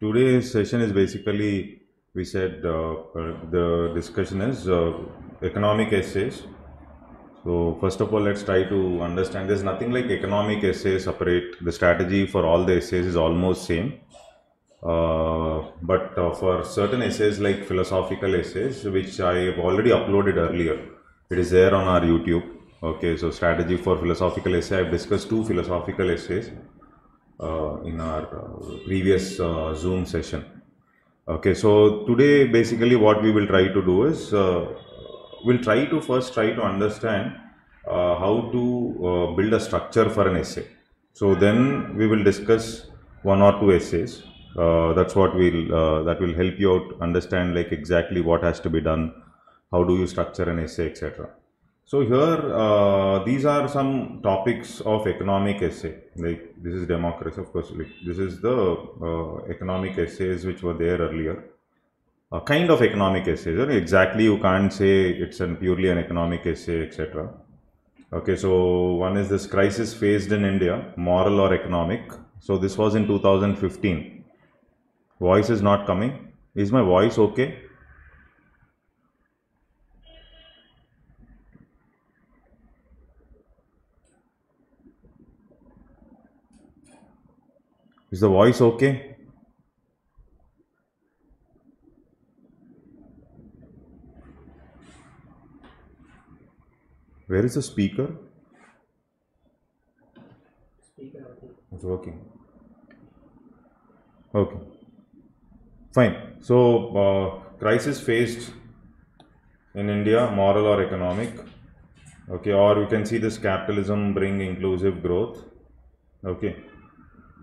today's session is basically, we said the discussion is economic essays. So first of all, let's try to understand. There's nothing like economic essays separate. The strategy for all the essays is almost same. But for certain essays like philosophical essays, which I have already uploaded earlier, it is there on our YouTube. Okay, so strategy for philosophical essay. I've discussed two philosophical essays in our previous Zoom session. Okay, so today basically what we will try to do is we'll try to first try to understand how to build a structure for an essay. So then we will discuss one or two essays. That's what that will help you out understand like exactly what has to be done, how do you structure an essay, etc. So here, these are some topics of economic essay. Like this is democracy, of course. Like this is the economic essays which were there earlier. A kind of economic essays. Exactly, you can't say it's purely an economic essay, etc. Okay, so one is this crisis faced in India, moral or economic. So this was in 2015. Voice is not coming. Is my voice okay? Is the voice okay? Where is the speaker? It's working. Okay. Fine. So, crisis faced in India, moral or economic. Okay, or you can see this capitalism bring inclusive growth. Okay,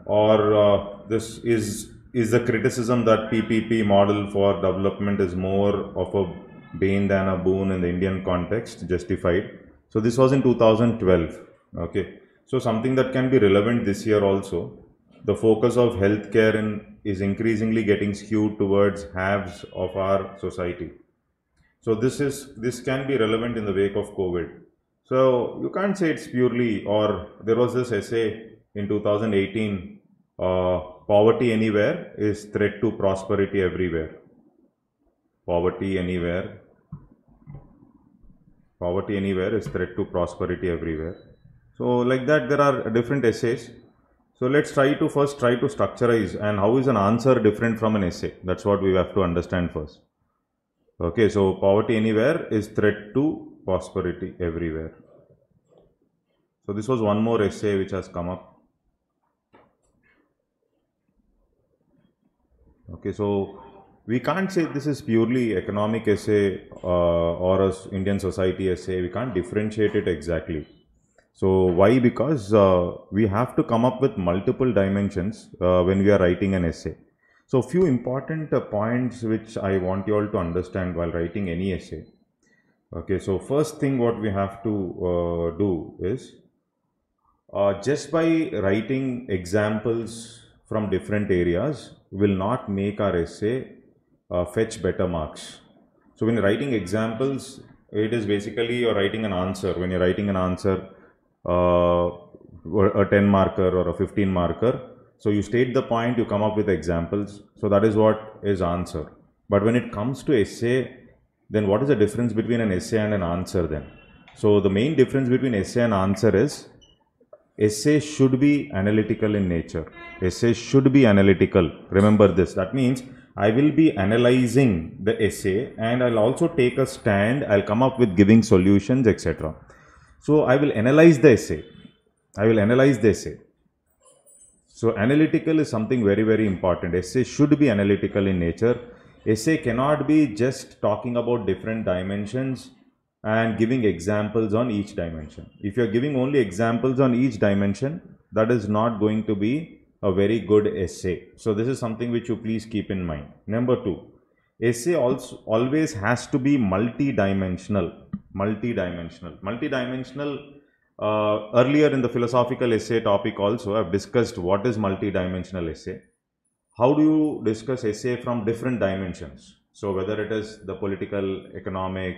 or this is the criticism that PPP model for development is more of a bane than a boon in the Indian context, justified. So this was in 2012. Okay, so something that can be relevant this year also. The focus of healthcare is increasingly getting skewed towards halves of our society. So this can be relevant in the wake of COVID. So you can't say it's purely, or there was this essay in 2018, poverty anywhere is threat to prosperity everywhere. Poverty anywhere. Poverty anywhere is threat to prosperity everywhere. So like that there are different essays. So let's try to first try to structurize, and how is an answer different from an essay? That's what we have to understand first. Okay, so poverty anywhere is threat to prosperity everywhere. So this was one more essay which has come up. Okay, so we can't say this is purely economic essay or a Indian society essay. We can't differentiate it exactly. So why? Because we have to come up with multiple dimensions when we are writing an essay. So few important points which I want you all to understand while writing any essay. Okay, so first thing what we have to do is just by writing examples from different areas will not make our essay fetch better marks. So when you're writing examples, it is basically you're writing an answer. When you're writing an answer, a 10 marker or a 15 marker, so you state the point, you come up with examples. So that is what is answer. But when it comes to essay, then what is the difference between an essay and an answer then? So the main difference between essay and answer is essay should be analytical in nature. Essay should be analytical. Remember this. That means I will be analyzing the essay and I'll also take a stand. I'll come up with giving solutions, etc. So I will analyze the essay. I will analyze the essay. So analytical is something very, very important. Essay should be analytical in nature. Essay cannot be just talking about different dimensions and giving examples on each dimension. If you are giving only examples on each dimension, that is not going to be a very good essay. So this is something which you please keep in mind. Number two, essay also always has to be multi-dimensional. Earlier in the philosophical essay topic also, I've discussed what is multi-dimensional essay. How do you discuss essay from different dimensions? So whether it is the political, economic,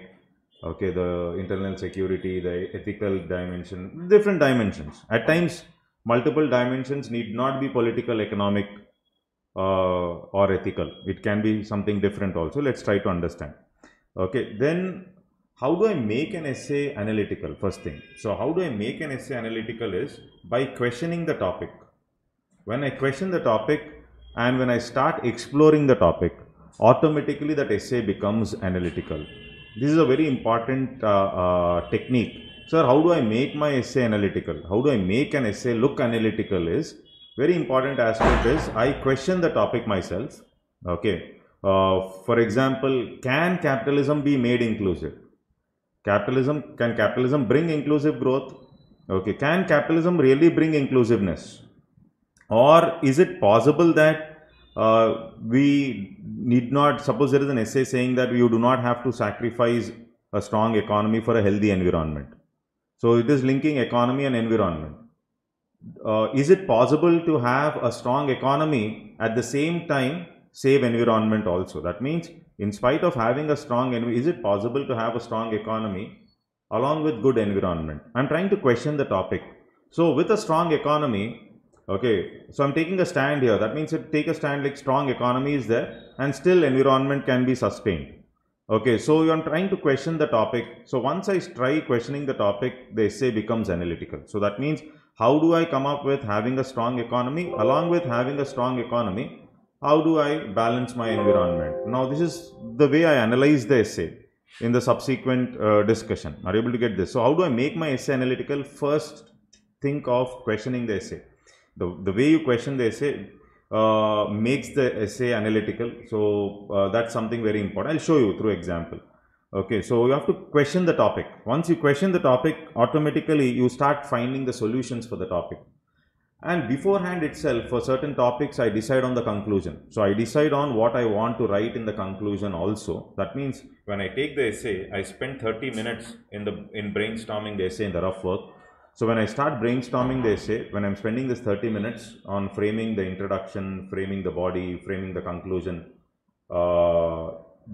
okay, the internal security, the ethical dimension, different dimensions. At times, multiple dimensions need not be political, economic. or ethical. It can be something different also. Let's try to understand. Okay, then how do I make an essay analytical? First thing. So how do I make an essay analytical is by questioning the topic. When I question the topic and when I start exploring the topic, automatically that essay becomes analytical. This is a very important technique. Sir, how do I make my essay analytical? How do I make an essay look analytical is very important aspect is I question the topic myself. Okay. For example, can capitalism be made inclusive? Can capitalism bring inclusive growth? Okay. Can capitalism really bring inclusiveness? Or is it possible that we need not, suppose there is an essay saying that you do not have to sacrifice a strong economy for a healthy environment. So it is linking economy and environment. Is it possible to have a strong economy at the same time save environment also? That means in spite of having a strong environment, is it possible to have a strong economy along with good environment? I'm trying to question the topic. So with a strong economy, okay, so I'm taking a stand here. That means you take a stand like strong economy is there and still environment can be sustained. Okay, so I'm trying to question the topic. So once I try questioning the topic, the essay becomes analytical. So that means how do I come up with having a strong economy? Along with having a strong economy, how do I balance my environment? Now this is the way I analyze the essay in the subsequent discussion. Are you able to get this? So how do I make my essay analytical? First, think of questioning the essay. The way you question the essay makes the essay analytical. So that's something very important. I'll show you through example. Okay, so you have to question the topic. Once you question the topic, automatically you start finding the solutions for the topic. And beforehand itself, for certain topics, I decide on the conclusion. So I decide on what I want to write in the conclusion also. That means when I take the essay, I spend 30 minutes in brainstorming the essay in the rough work. So when I start brainstorming the essay, when I'm spending this 30 minutes on framing the introduction, framing the body, framing the conclusion,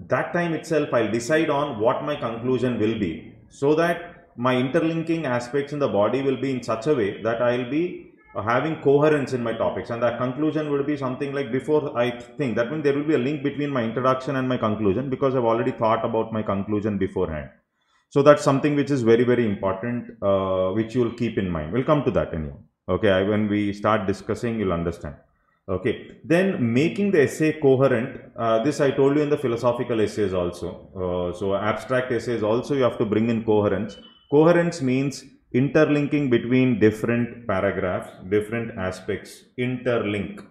that time itself I'll decide on what my conclusion will be, so that my interlinking aspects in the body will be in such a way that I'll be having coherence in my topics, and that conclusion would be something like before I think. That means there will be a link between my introduction and my conclusion because I've already thought about my conclusion beforehand. So that's something which is very, very important, which you'll keep in mind. We'll come to that anyway. Okay, when we start discussing, you'll understand. Okay, then making the essay coherent, this I told you in the philosophical essays also. So abstract essays also you have to bring in coherence. Coherence means interlinking between different paragraphs, different aspects, interlink.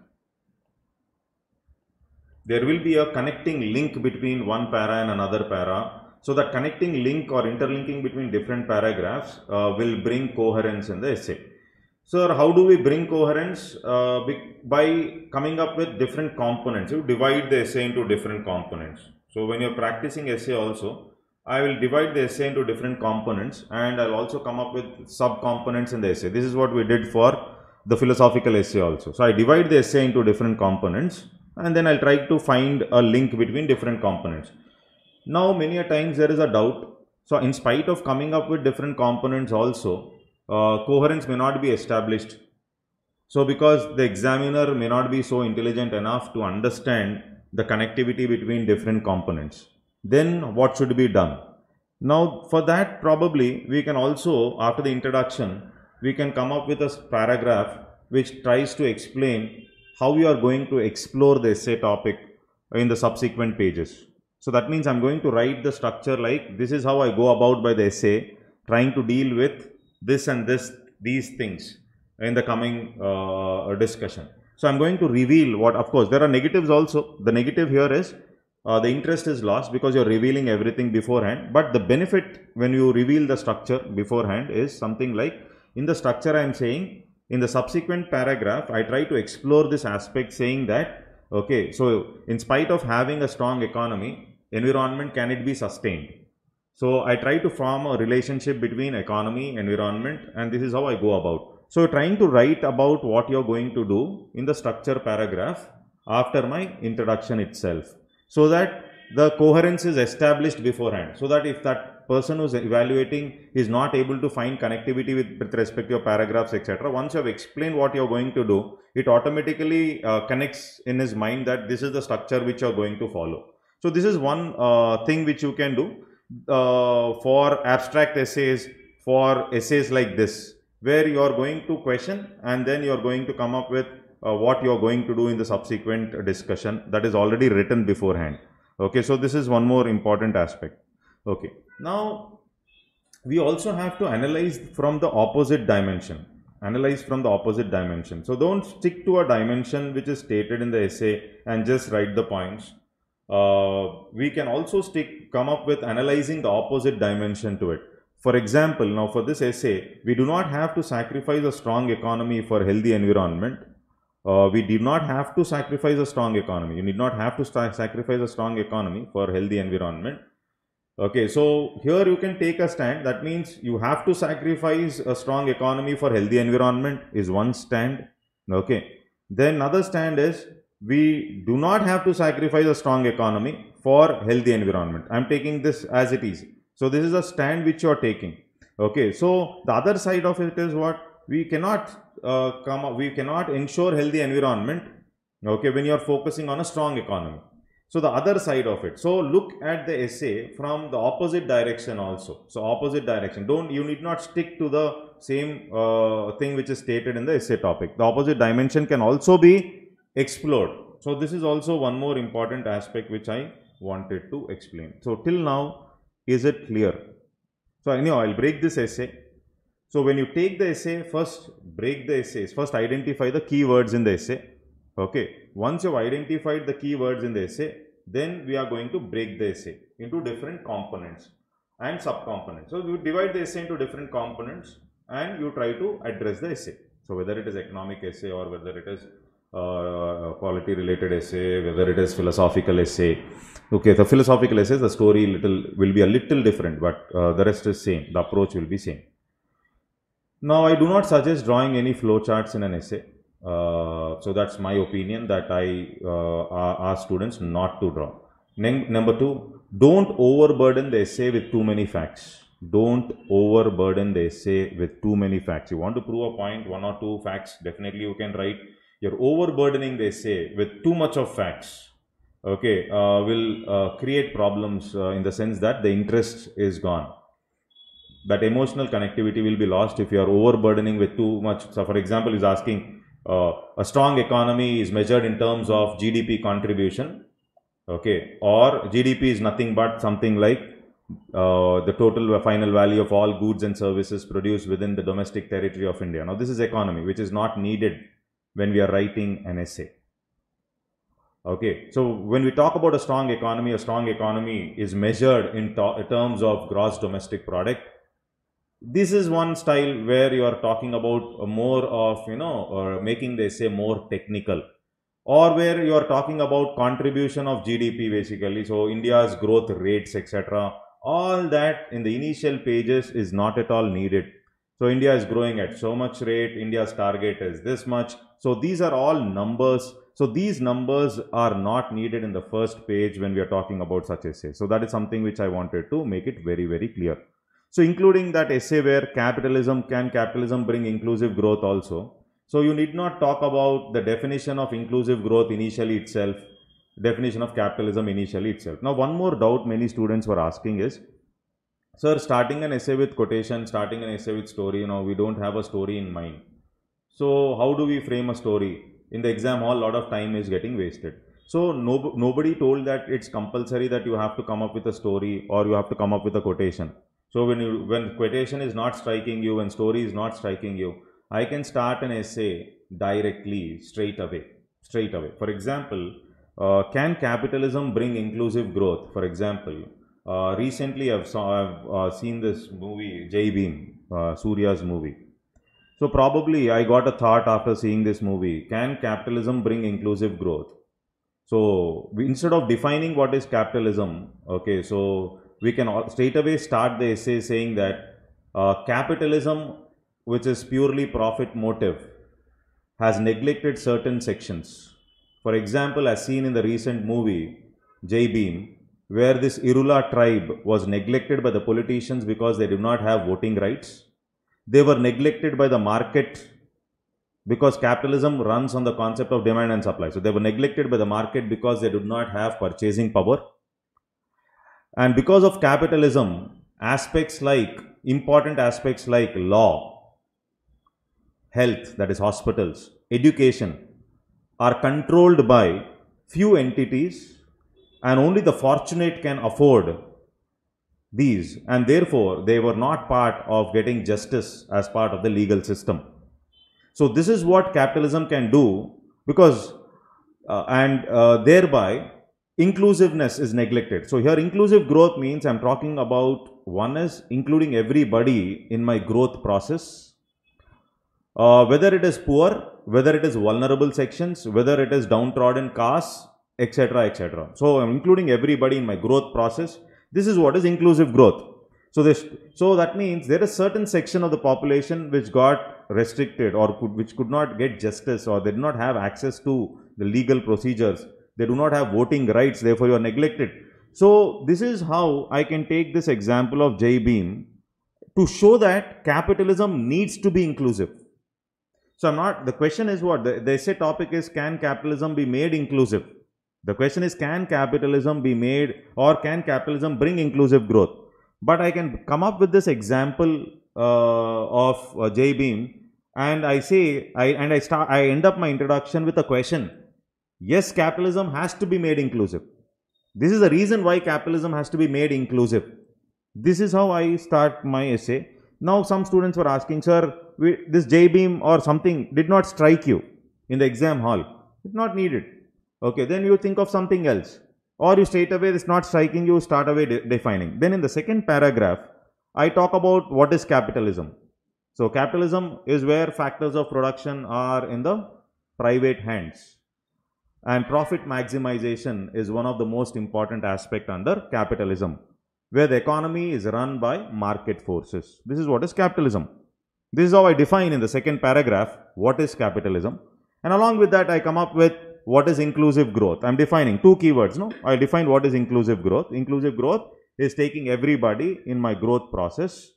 There will be a connecting link between one para and another para. So that connecting link or interlinking between different paragraphs will bring coherence in the essay. So how do we bring coherence? By coming up with different components. You divide the essay into different components. So when you're practicing essay also, I will divide the essay into different components and I'll also come up with sub-components in the essay. This is what we did for the philosophical essay also. So I divide the essay into different components and then I'll try to find a link between different components. Now many a times there is a doubt. So in spite of coming up with different components also, coherence may not be established. So because the examiner may not be so intelligent enough to understand the connectivity between different components, then what should be done? Now for that, probably we can also, after the introduction, we can come up with a paragraph which tries to explain how you are going to explore the essay topic in the subsequent pages. So that means I'm going to write the structure like this is how I go about by the essay, trying to deal with this and these things in the coming discussion. So I'm going to reveal what, of course, there are negatives also. The negative here is the interest is lost because you're revealing everything beforehand. But the benefit when you reveal the structure beforehand is something like in the structure I am saying in the subsequent paragraph, I try to explore this aspect saying that, okay, so in spite of having a strong economy, environment, can it be sustained? So I try to form a relationship between economy, environment, and this is how I go about. So trying to write about what you're going to do in the structure paragraph after my introduction itself, so that the coherence is established beforehand, so that if that person who's evaluating is not able to find connectivity with respect to your paragraphs, etc., once you have explained what you're going to do, it automatically connects in his mind that this is the structure which you're going to follow. So this is one thing which you can do for abstract essays, for essays like this, where you are going to question and then you are going to come up with what you are going to do in the subsequent discussion that is already written beforehand. Okay, so this is one more important aspect. Okay, now we also have to analyze from the opposite dimension. Analyze from the opposite dimension. So don't stick to a dimension which is stated in the essay and just write the points. We can also come up with analyzing the opposite dimension to it. For example, now for this essay, we do not have to sacrifice a strong economy for healthy environment. We did not have to sacrifice a strong economy. You need not have to sacrifice a strong economy for healthy environment. Okay, so here you can take a stand. That means you have to sacrifice a strong economy for healthy environment is one stand. Okay, then another stand is we do not have to sacrifice a strong economy for healthy environment. I am taking this as it is. So this is a stand which you are taking. Okay, so the other side of it is what? We cannot we cannot ensure healthy environment, okay, when you are focusing on a strong economy. So the other side of it. So look at the essay from the opposite direction also. So opposite direction. You need not stick to the same thing which is stated in the essay topic. The opposite dimension can also be explored. So this is also one more important aspect which I wanted to explain. So till now, is it clear? So anyhow, I'll break this essay. So when you take the essay, first break the essays, first identify the keywords in the essay. Okay, once you've identified the keywords in the essay, then we are going to break the essay into different components and subcomponents. So you divide the essay into different components and you try to address the essay. So whether it is economic essay or whether it is quality related essay, whether it is philosophical essay. Okay, the philosophical essays, the story will be a little different, but the rest is same. The approach will be same. Now, I do not suggest drawing any flowcharts in an essay. So that's my opinion that I ask students not to draw. Number two, don't overburden the essay with too many facts. Don't overburden the essay with too many facts. You want to prove a point, one or two facts, definitely you can write. You're overburdening the essay with too much of facts. Okay, will create problems in the sense that the interest is gone. That emotional connectivity will be lost if you are overburdening with too much. So for example, is asking a strong economy is measured in terms of GDP contribution, okay, or GDP is nothing but something like the total final value of all goods and services produced within the domestic territory of India. Now this is economy, which is not needed when we are writing an essay. Okay, so when we talk about a strong economy is measured in terms of gross domestic product. This is one style where you are talking about more of, or making the essay more technical, or where you are talking about contribution of GDP basically. So India's growth rates, etc. All that in the initial pages is not at all needed. So India is growing at so much rate, India's target is this much. So these are all numbers. So these numbers are not needed in the first page when we are talking about such essays. So that is something which I wanted to make it very, very clear. So including that essay where capitalism bring inclusive growth also. So you need not talk about the definition of inclusive growth initially itself, definition of capitalism initially itself. Now one more doubt many students were asking is, sir, starting an essay with quotation, starting an essay with story, we don't have a story in mind. So how do we frame a story? In the exam hall, a lot of time is getting wasted. So nobody told that it's compulsory that you have to come up with a story or you have to come up with a quotation. So when quotation is not striking you, when story is not striking you, I can start an essay directly, straight away. For example, can capitalism bring inclusive growth? For example, recently I've seen this movie, Jai Bhim, Surya's movie. So probably I got a thought after seeing this movie, can capitalism bring inclusive growth? So instead of defining what is capitalism, okay, so we can straight away start the essay saying that capitalism, which is purely profit motive, has neglected certain sections. For example, as seen in the recent movie, Jai Bhim, where this Irula tribe was neglected by the politicians because they did not have voting rights. They were neglected by the market because capitalism runs on the concept of demand and supply. So they were neglected by the market because they did not have purchasing power. And because of capitalism, important aspects like law, health, that is hospitals, education, are controlled by few entities, and only the fortunate can afford these, and therefore they were not part of getting justice as part of the legal system. So this is what capitalism can do, because thereby inclusiveness is neglected. So here inclusive growth means I'm talking about, one is including everybody in my growth process, whether it is poor, whether it is vulnerable sections, whether it is downtrodden castes, etc., etc. So I'm including everybody in my growth process. This is what is inclusive growth. So that means there is certain section of the population which got restricted, or which could not get justice, or they did not have access to the legal procedures. They do not have voting rights, therefore you are neglected. So this is how I can take this example of Jai Bhim to show that capitalism needs to be inclusive. So the question is what? The essay topic is, can capitalism be made inclusive? The question is, can capitalism be made, or can capitalism bring inclusive growth? But I can come up with this example of Jai Bhim, and I end up my introduction with a question. Yes, capitalism has to be made inclusive. This is the reason why capitalism has to be made inclusive. This is how I start my essay. Now some students were asking, sir, this Jai Bhim or something did not strike you in the exam hall. It's not needed. Okay, then you think of something else. Or you straight away, it's not striking you, start away defining. Then in the second paragraph, I talk about what is capitalism. So capitalism is where factors of production are in the private hands. And profit maximization is one of the most important aspects under capitalism, where the economy is run by market forces. This is what is capitalism. This is how I define in the second paragraph what is capitalism. And along with that, I come up with what is inclusive growth. I'm defining two keywords. No, I define what is inclusive growth. Inclusive growth is taking everybody in my growth process.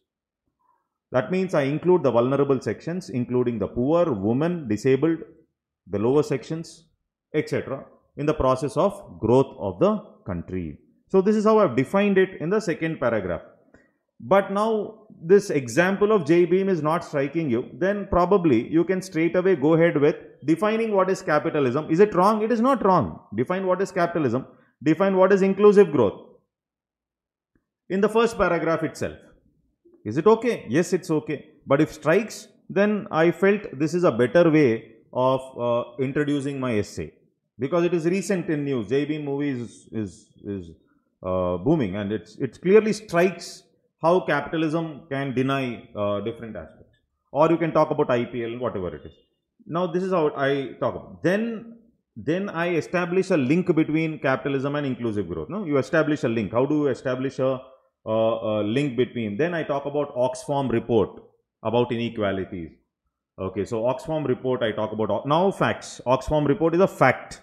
That means I include the vulnerable sections, including the poor, women, disabled, the lower sections, etc., in the process of growth of the country. So this is how I've defined it in the second paragraph. But now this example of Jai Bhim is not striking you, then probably you can straight away go ahead with defining what is capitalism. Is it wrong? It is not wrong. Define what is capitalism. Define what is inclusive growth in the first paragraph itself. Is it okay? Yes, it's okay. But if strikes, then I felt this is a better way of introducing my essay, because it is recent in news. Jai Bhim movie is booming, and it clearly strikes how capitalism can deny different aspects. Or you can talk about IPL, whatever it is. Now this is how I talk about. Then I establish a link between capitalism and inclusive growth. No, you establish a link. How do you establish a link between? Then I talk about Oxfam report about inequalities. Okay, so Oxfam report I talk about. Now facts. Oxfam report is a fact.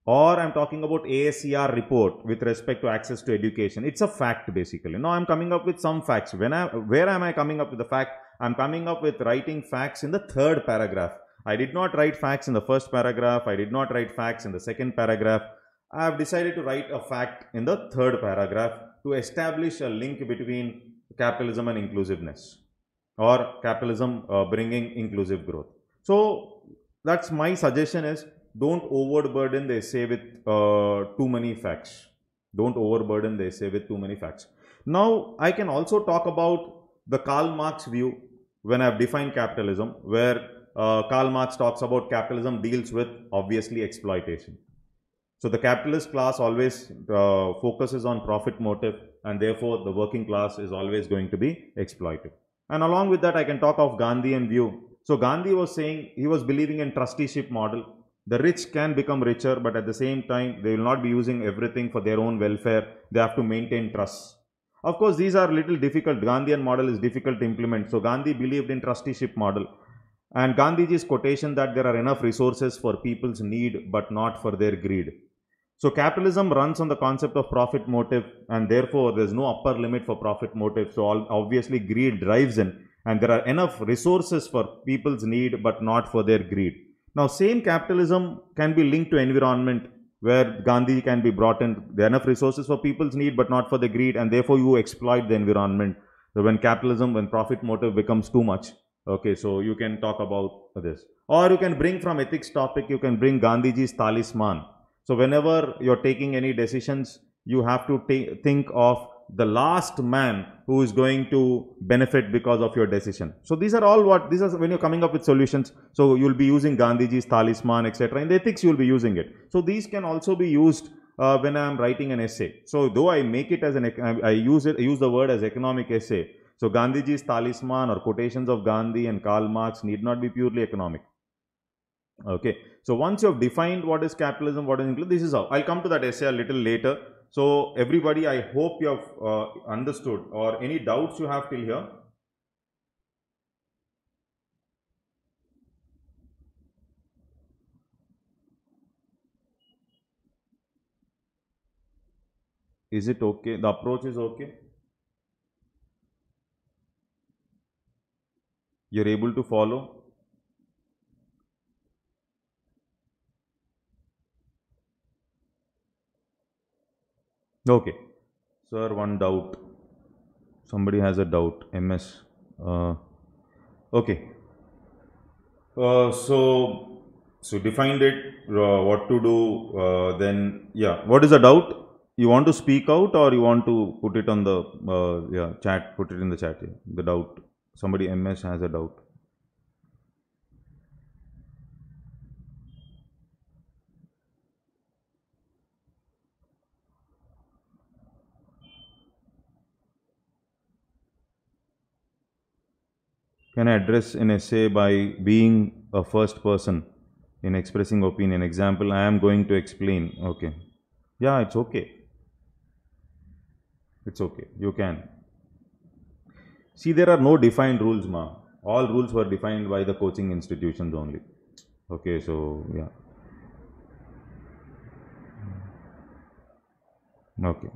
Or I'm talking about ASER report with respect to access to education. It's a fact basically. Now I'm coming up with some facts. Where am I coming up with the fact? I'm coming up with writing facts in the third paragraph. I did not write facts in the first paragraph. I did not write facts in the second paragraph. I have decided to write a fact in the third paragraph to establish a link between capitalism and inclusiveness, or capitalism bringing inclusive growth. So that's my suggestion is, don't overburden the essay with too many facts. Don't overburden the essay with too many facts. Now, I can also talk about the Karl Marx view when I have defined capitalism, where Karl Marx talks about capitalism deals with obviously exploitation. So the capitalist class always focuses on profit motive, and therefore the working class is always going to be exploited. And along with that, I can talk of Gandhian view. So Gandhi was saying, he was believing in trusteeship model. The rich can become richer, but at the same time, they will not be using everything for their own welfare. They have to maintain trusts. Of course, these are little difficult. Gandhian model is difficult to implement. So Gandhi believed in trusteeship model. And Gandhiji's quotation that there are enough resources for people's need, but not for their greed. So capitalism runs on the concept of profit motive, and therefore there's no upper limit for profit motive. So obviously greed drives in, and there are enough resources for people's need but not for their greed. Now same capitalism can be linked to environment, where Gandhi can be brought in. There are enough resources for people's need but not for the greed, and therefore you exploit the environment. So when capitalism, when profit motive becomes too much, okay, so you can talk about this. Or you can bring from ethics topic, you can bring Gandhiji's talisman. So whenever you're taking any decisions, you have to think of the last man who is going to benefit because of your decision. So these are all these are when you're coming up with solutions. So you'll be using Gandhiji's talisman, etc. In the ethics, you'll be using it. So these can also be used when I'm writing an essay. So though I make it as I use the word as economic essay. So Gandhiji's talisman or quotations of Gandhi and Karl Marx need not be purely economic. Okay, so once you have defined what is capitalism, what is inclusive, this is how. I'll come to that essay a little later. So everybody, I hope you have understood, or any doubts you have till here? Is it okay? The approach is okay? You're able to follow? Okay. Sir, one doubt. Somebody has a doubt. MS. Okay. So defined it, what to do, then, yeah. What is the doubt? You want to speak out, or you want to put it on the chat, put it in the chat, yeah. The doubt. Somebody MS has a doubt. Can I address an essay by being a first person in expressing opinion? Example, I am going to explain. Okay. Yeah, it's okay. It's okay. You can. See, there are no defined rules, ma. All rules were defined by the coaching institutions only. Okay, so yeah. Okay.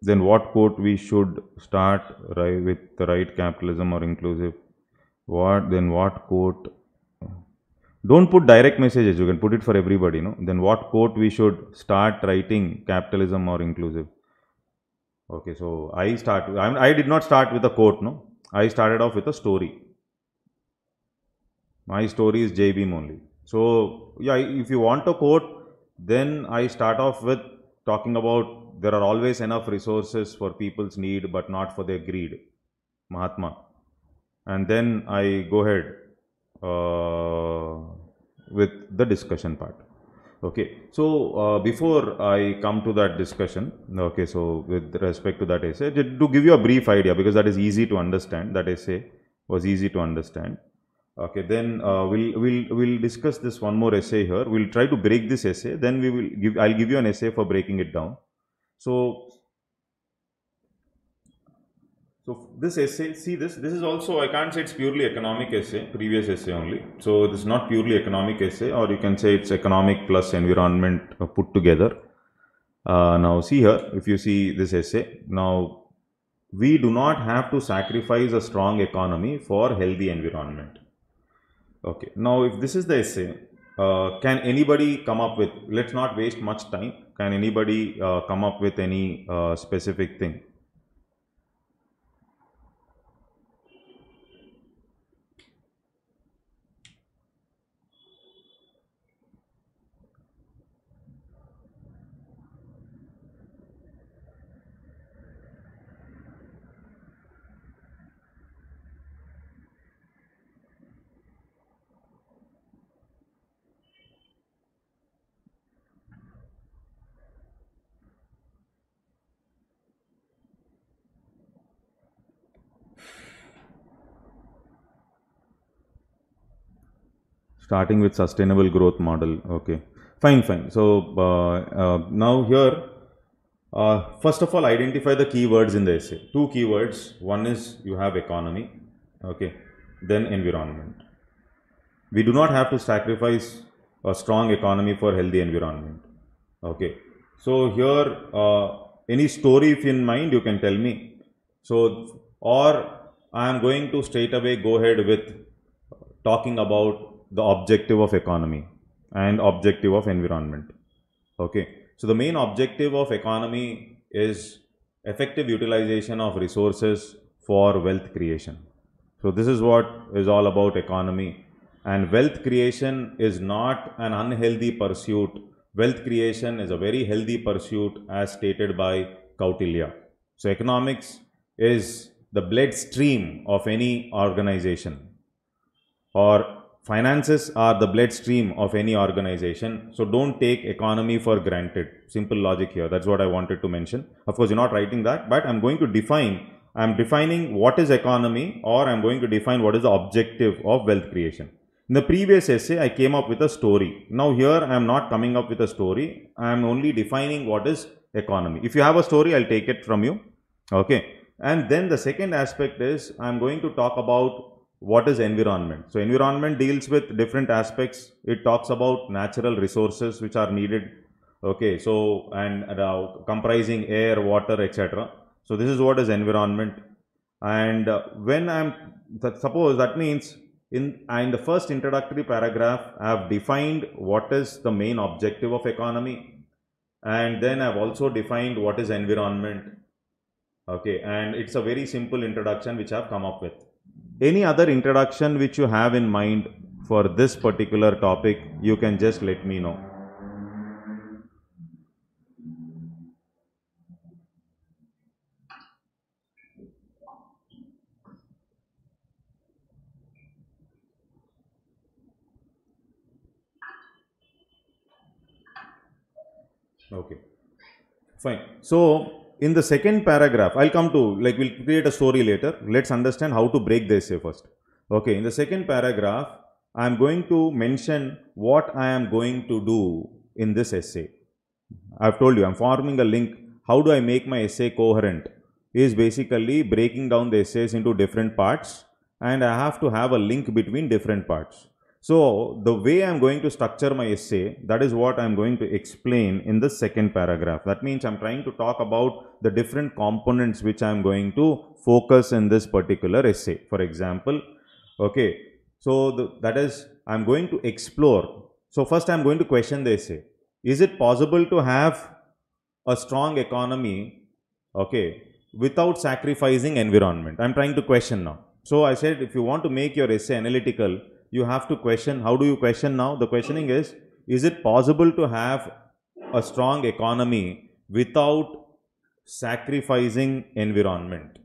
Then what quote we should start with the right capitalism or inclusive? What quote? Don't put direct messages, you can put it for everybody, no? Then what quote we should start writing, capitalism or inclusive? Okay, so I did not start with a quote, no? I started off with a story. My story is Jai Bhim only. So, yeah, if you want a quote, then I start off with talking about there are always enough resources for people's need but not for their greed. Mahatma. And then I go ahead with the discussion part. Okay, so before I come to that discussion, okay, so with respect to that essay, to give you a brief idea, because that is easy to understand, that essay was easy to understand. Okay, then we'll discuss this one more essay here. We'll try to break this essay. Then I'll give you an essay for breaking it down. So this essay, see this is also, I can't say it's purely economic essay, previous essay only. So this is not purely economic essay, or you can say it's economic plus environment put together. Now see here, if you see this essay, now we do not have to sacrifice a strong economy for healthy environment. Okay, now if this is the essay, can anybody come up with, let's not waste much time, can anybody come up with any specific thing? Starting with sustainable growth model. Okay, fine. So now here, first of all, identify the keywords in the essay. Two keywords. One is you have economy. Okay, then environment. We do not have to sacrifice a strong economy for healthy environment. Okay. So here, any story if in mind, you can tell me. So, or I am going to straight away go ahead with talking about the objective of economy and objective of environment. Okay. So the main objective of economy is effective utilization of resources for wealth creation. So this is what is all about economy, and wealth creation is not an unhealthy pursuit. Wealth creation is a very healthy pursuit as stated by Kautilya. So economics is the bloodstream of any organization, or finances are the bloodstream of any organization. So don't take economy for granted. Simple logic here. That's what I wanted to mention. Of course, you're not writing that, but I'm defining what is economy, or I'm going to define what is the objective of wealth creation. In the previous essay, I came up with a story. Now here, I am not coming up with a story. I am only defining what is economy. If you have a story, I'll take it from you. Okay. And then the second aspect is, I'm going to talk about what is environment. So environment deals with different aspects. It talks about natural resources which are needed. Okay. So, and comprising air, water, etc. So this is what is environment. And when suppose that means in the first introductory paragraph, I have defined what is the main objective of economy, and then I have also defined what is environment. Okay, and it's a very simple introduction which I have come up with. Any other introduction which you have in mind for this particular topic, you can just let me know. Okay, fine. So in the second paragraph, I'll come to, like, we'll create a story later. Let's understand how to break the essay first. Okay, in the second paragraph, I'm going to mention what I am going to do in this essay. I've told you, I'm forming a link. How do I make my essay coherent? Is basically breaking down the essays into different parts, and I have to have a link between different parts. So the way I'm going to structure my essay, that is what I'm going to explain in the second paragraph. That means I'm trying to talk about the different components which I'm going to focus in this particular essay. For example, okay, so that is, I'm going to explore. So first I'm going to question the essay. Is it possible to have a strong economy, okay, without sacrificing environment? I'm trying to question now. So I said, if you want to make your essay analytical, you have to question. How do you question now? The questioning is it possible to have a strong economy without sacrificing environment?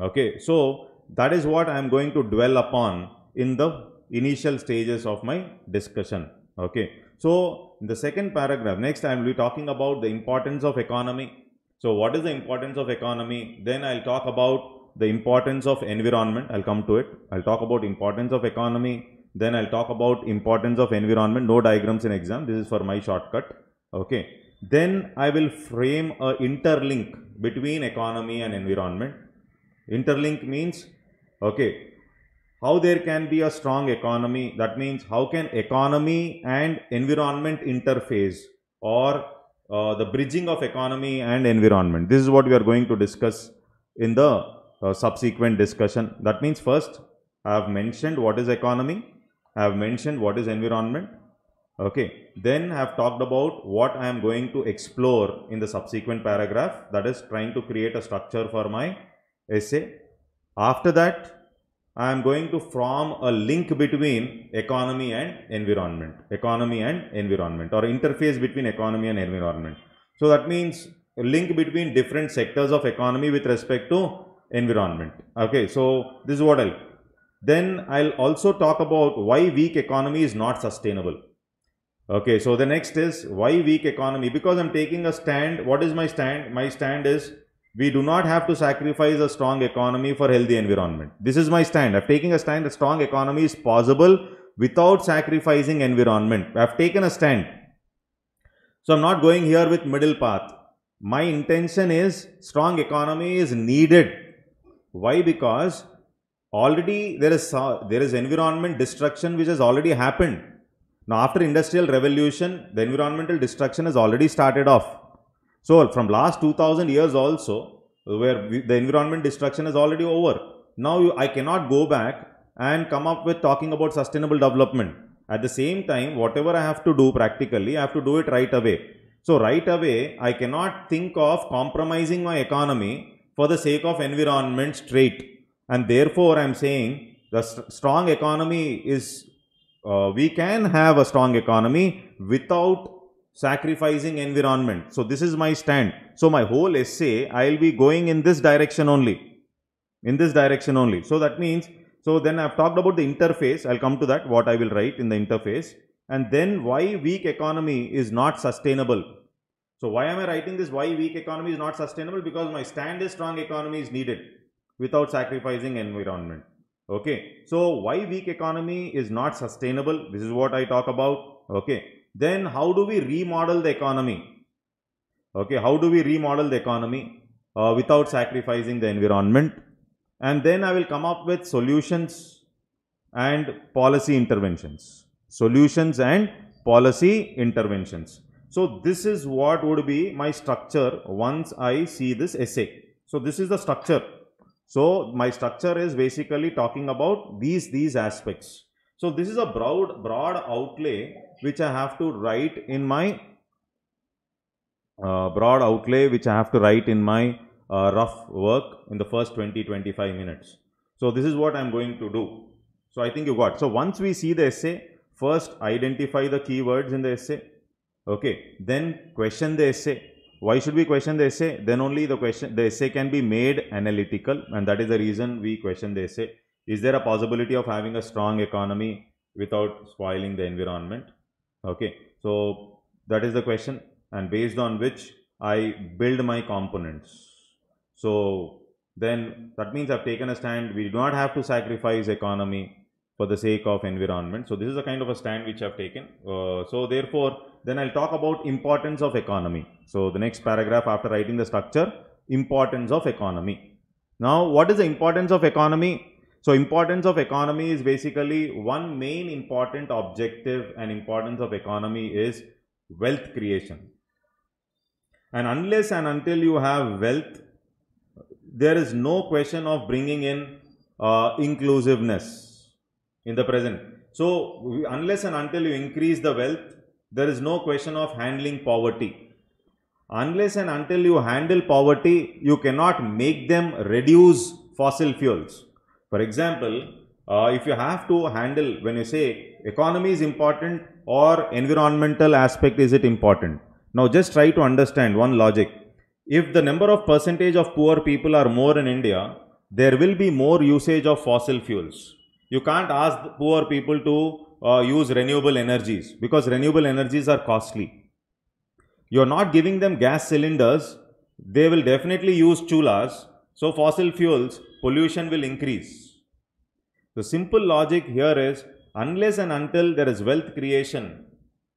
Okay, so that is what I am going to dwell upon in the initial stages of my discussion. Okay, so in the second paragraph, next I will be talking about the importance of economy. So what is the importance of economy? Then I'll talk about the importance of environment. I'll come to it. I'll talk about importance of economy. Then I'll talk about importance of environment. No diagrams in exam. This is for my shortcut. Okay. Then I will frame a interlink between economy and environment. Interlink means, okay, how there can be a strong economy. That means how can economy and environment interface, or the bridging of economy and environment. This is what we are going to discuss in the subsequent discussion. That means first I have mentioned what is economy, I have mentioned what is environment. Okay, then I have talked about what I am going to explore in the subsequent paragraph, that is trying to create a structure for my essay. After that, I am going to form a link between economy and environment, or interface between economy and environment. So that means a link between different sectors of economy with respect to environment. Okay, so this is what then I'll also talk about why weak economy is not sustainable. Okay, so the next is why weak economy, because I'm taking a stand. What is my stand? My stand is we do not have to sacrifice a strong economy for healthy environment. This is my stand. I'm taking a stand that strong economy is possible without sacrificing environment. I've taken a stand. So I'm not going here with middle path. My intention is strong economy is needed. Why? Because already there is environment destruction which has already happened. Now after industrial revolution, the environmental destruction has already started off. So from last 2000 years also, where the environment destruction is already over. Now I cannot go back and come up with talking about sustainable development. At the same time, whatever I have to do practically, I have to do it right away. So right away, I cannot think of compromising my economy for the sake of environment straight. And therefore, I am saying the strong economy is, we can have a strong economy without sacrificing environment. So this is my stand. So my whole essay, I will be going in this direction only. In this direction only. So that means, so then I have talked about the interface. I will come to that, what I will write in the interface. And then why weak economy is not sustainable. So why am I writing this? Why weak economy is not sustainable? Because my stand is strong economy is needed without sacrificing environment. Okay. So why weak economy is not sustainable? This is what I talk about. Okay. Then how do we remodel the economy? Okay. How do we remodel the economy without sacrificing the environment? And then I will come up with solutions and policy interventions. Solutions and policy interventions. So this is what would be my structure once I see this essay. So this is the structure. So my structure is basically talking about these aspects. So this is a broad outlay which I have to write in my rough work in the first 20-25 minutes. So this is what I am going to do. So I think you got. So once we see the essay, first identify the keywords in the essay. Okay. Then question the essay. Why should we question the essay? Then only the essay can be made analytical, and that is the reason we question the essay. Is there a possibility of having a strong economy without spoiling the environment? Okay. So that is the question, and based on which I build my components. So then that means I have taken a stand. We do not have to sacrifice economy for the sake of environment. So this is a kind of a stand which I have taken. So therefore, then I will talk about importance of economy. So the next paragraph after writing the structure, importance of economy. Now what is the importance of economy? So importance of economy is basically one main important objective and importance of economy is wealth creation. And unless and until you have wealth, there is no question of bringing in inclusiveness in the present. So unless and until you increase the wealth, there is no question of handling poverty. Unless and until you handle poverty, you cannot make them reduce fossil fuels. For example, if you have to handle, when you say economy is important or environmental aspect is it important? Now just try to understand one logic. If the number of percentage of poor people are more in India, there will be more usage of fossil fuels. You can't ask poor people to use renewable energies because renewable energies are costly. You are not giving them gas cylinders, they will definitely use chulas. So fossil fuels, pollution will increase. The simple logic here is unless and until there is wealth creation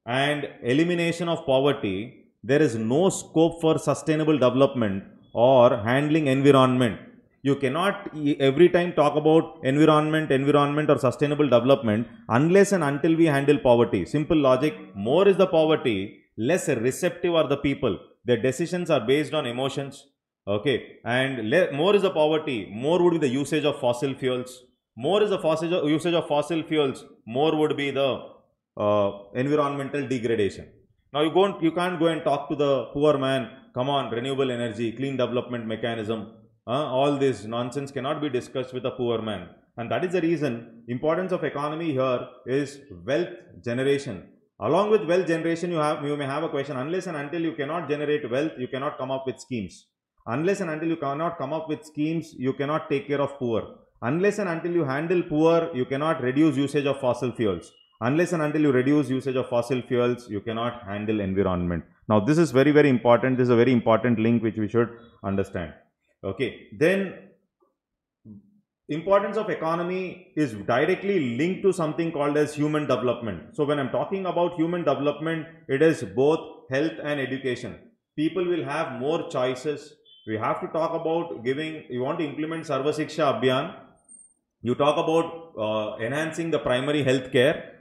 and elimination of poverty, there is no scope for sustainable development or handling environment. You cannot every time talk about environment or sustainable development unless and until we handle poverty. Simple logic, more is the poverty, less receptive are the people. Their decisions are based on emotions. Okay, and more is the poverty, more would be the usage of fossil fuels. More is the usage of fossil fuels, more would be the environmental degradation. Now you can't go and talk to the poor man, come on, renewable energy, clean development mechanism. All this nonsense cannot be discussed with a poor man. And that is the reason importance of economy here is wealth generation. Along with wealth generation, you may have a question. Unless and until you cannot generate wealth, you cannot come up with schemes. Unless and until you cannot come up with schemes, you cannot take care of poor. Unless and until you handle poor, you cannot reduce usage of fossil fuels. Unless and until you reduce usage of fossil fuels, you cannot handle environment. Now this is very, very important. This is a very important link which we should understand. Okay, then importance of economy is directly linked to something called as human development. So when I'm talking about human development, it is both health and education. People will have more choices. We have to talk about giving, you want to implement Sarva Shiksha Abhiyan, you talk about enhancing the primary health care.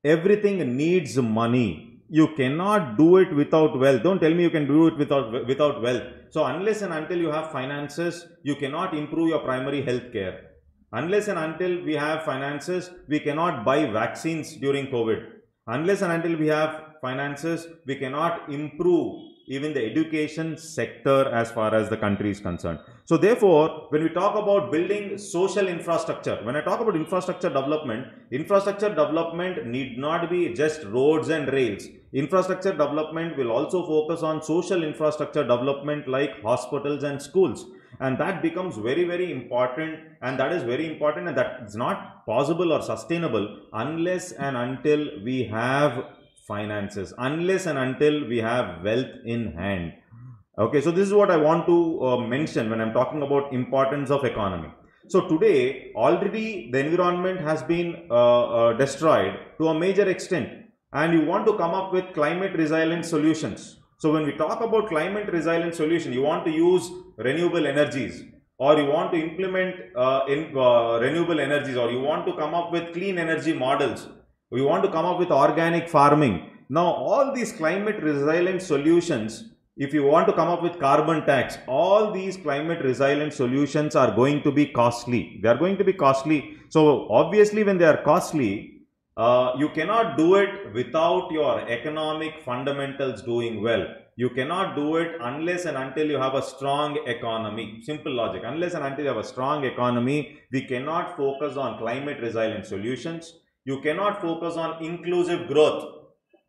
everything needs money. You cannot do it without wealth. Don't tell me you can do it without wealth. So unless and until you have finances, you cannot improve your primary health care. Unless and until we have finances, we cannot buy vaccines during COVID. Unless and until we have finances, we cannot improve even the education sector as far as the country is concerned. So therefore, when we talk about building social infrastructure, when I talk about infrastructure development need not be just roads and rails. Infrastructure development will also focus on social infrastructure development like hospitals and schools. And that becomes very, very important, and that is very important, and that is not possible or sustainable unless and until we have finances, unless and until we have wealth in hand. Okay, so this is what I want to mention when I'm talking about importance of economy. So today already the environment has been destroyed to a major extent, and you want to come up with climate resilient solutions. So when we talk about climate resilient solution, you want to use renewable energies, or you want to implement renewable energies, or you want to come up with clean energy models. We want to come up with organic farming. Now, all these climate resilient solutions, if you want to come up with carbon tax, all these climate resilient solutions are going to be costly. They are going to be costly. So, obviously, when they are costly, you cannot do it without your economic fundamentals doing well. You cannot do it unless and until you have a strong economy. Simple logic. Unless and until you have a strong economy, we cannot focus on climate resilient solutions. You cannot focus on inclusive growth,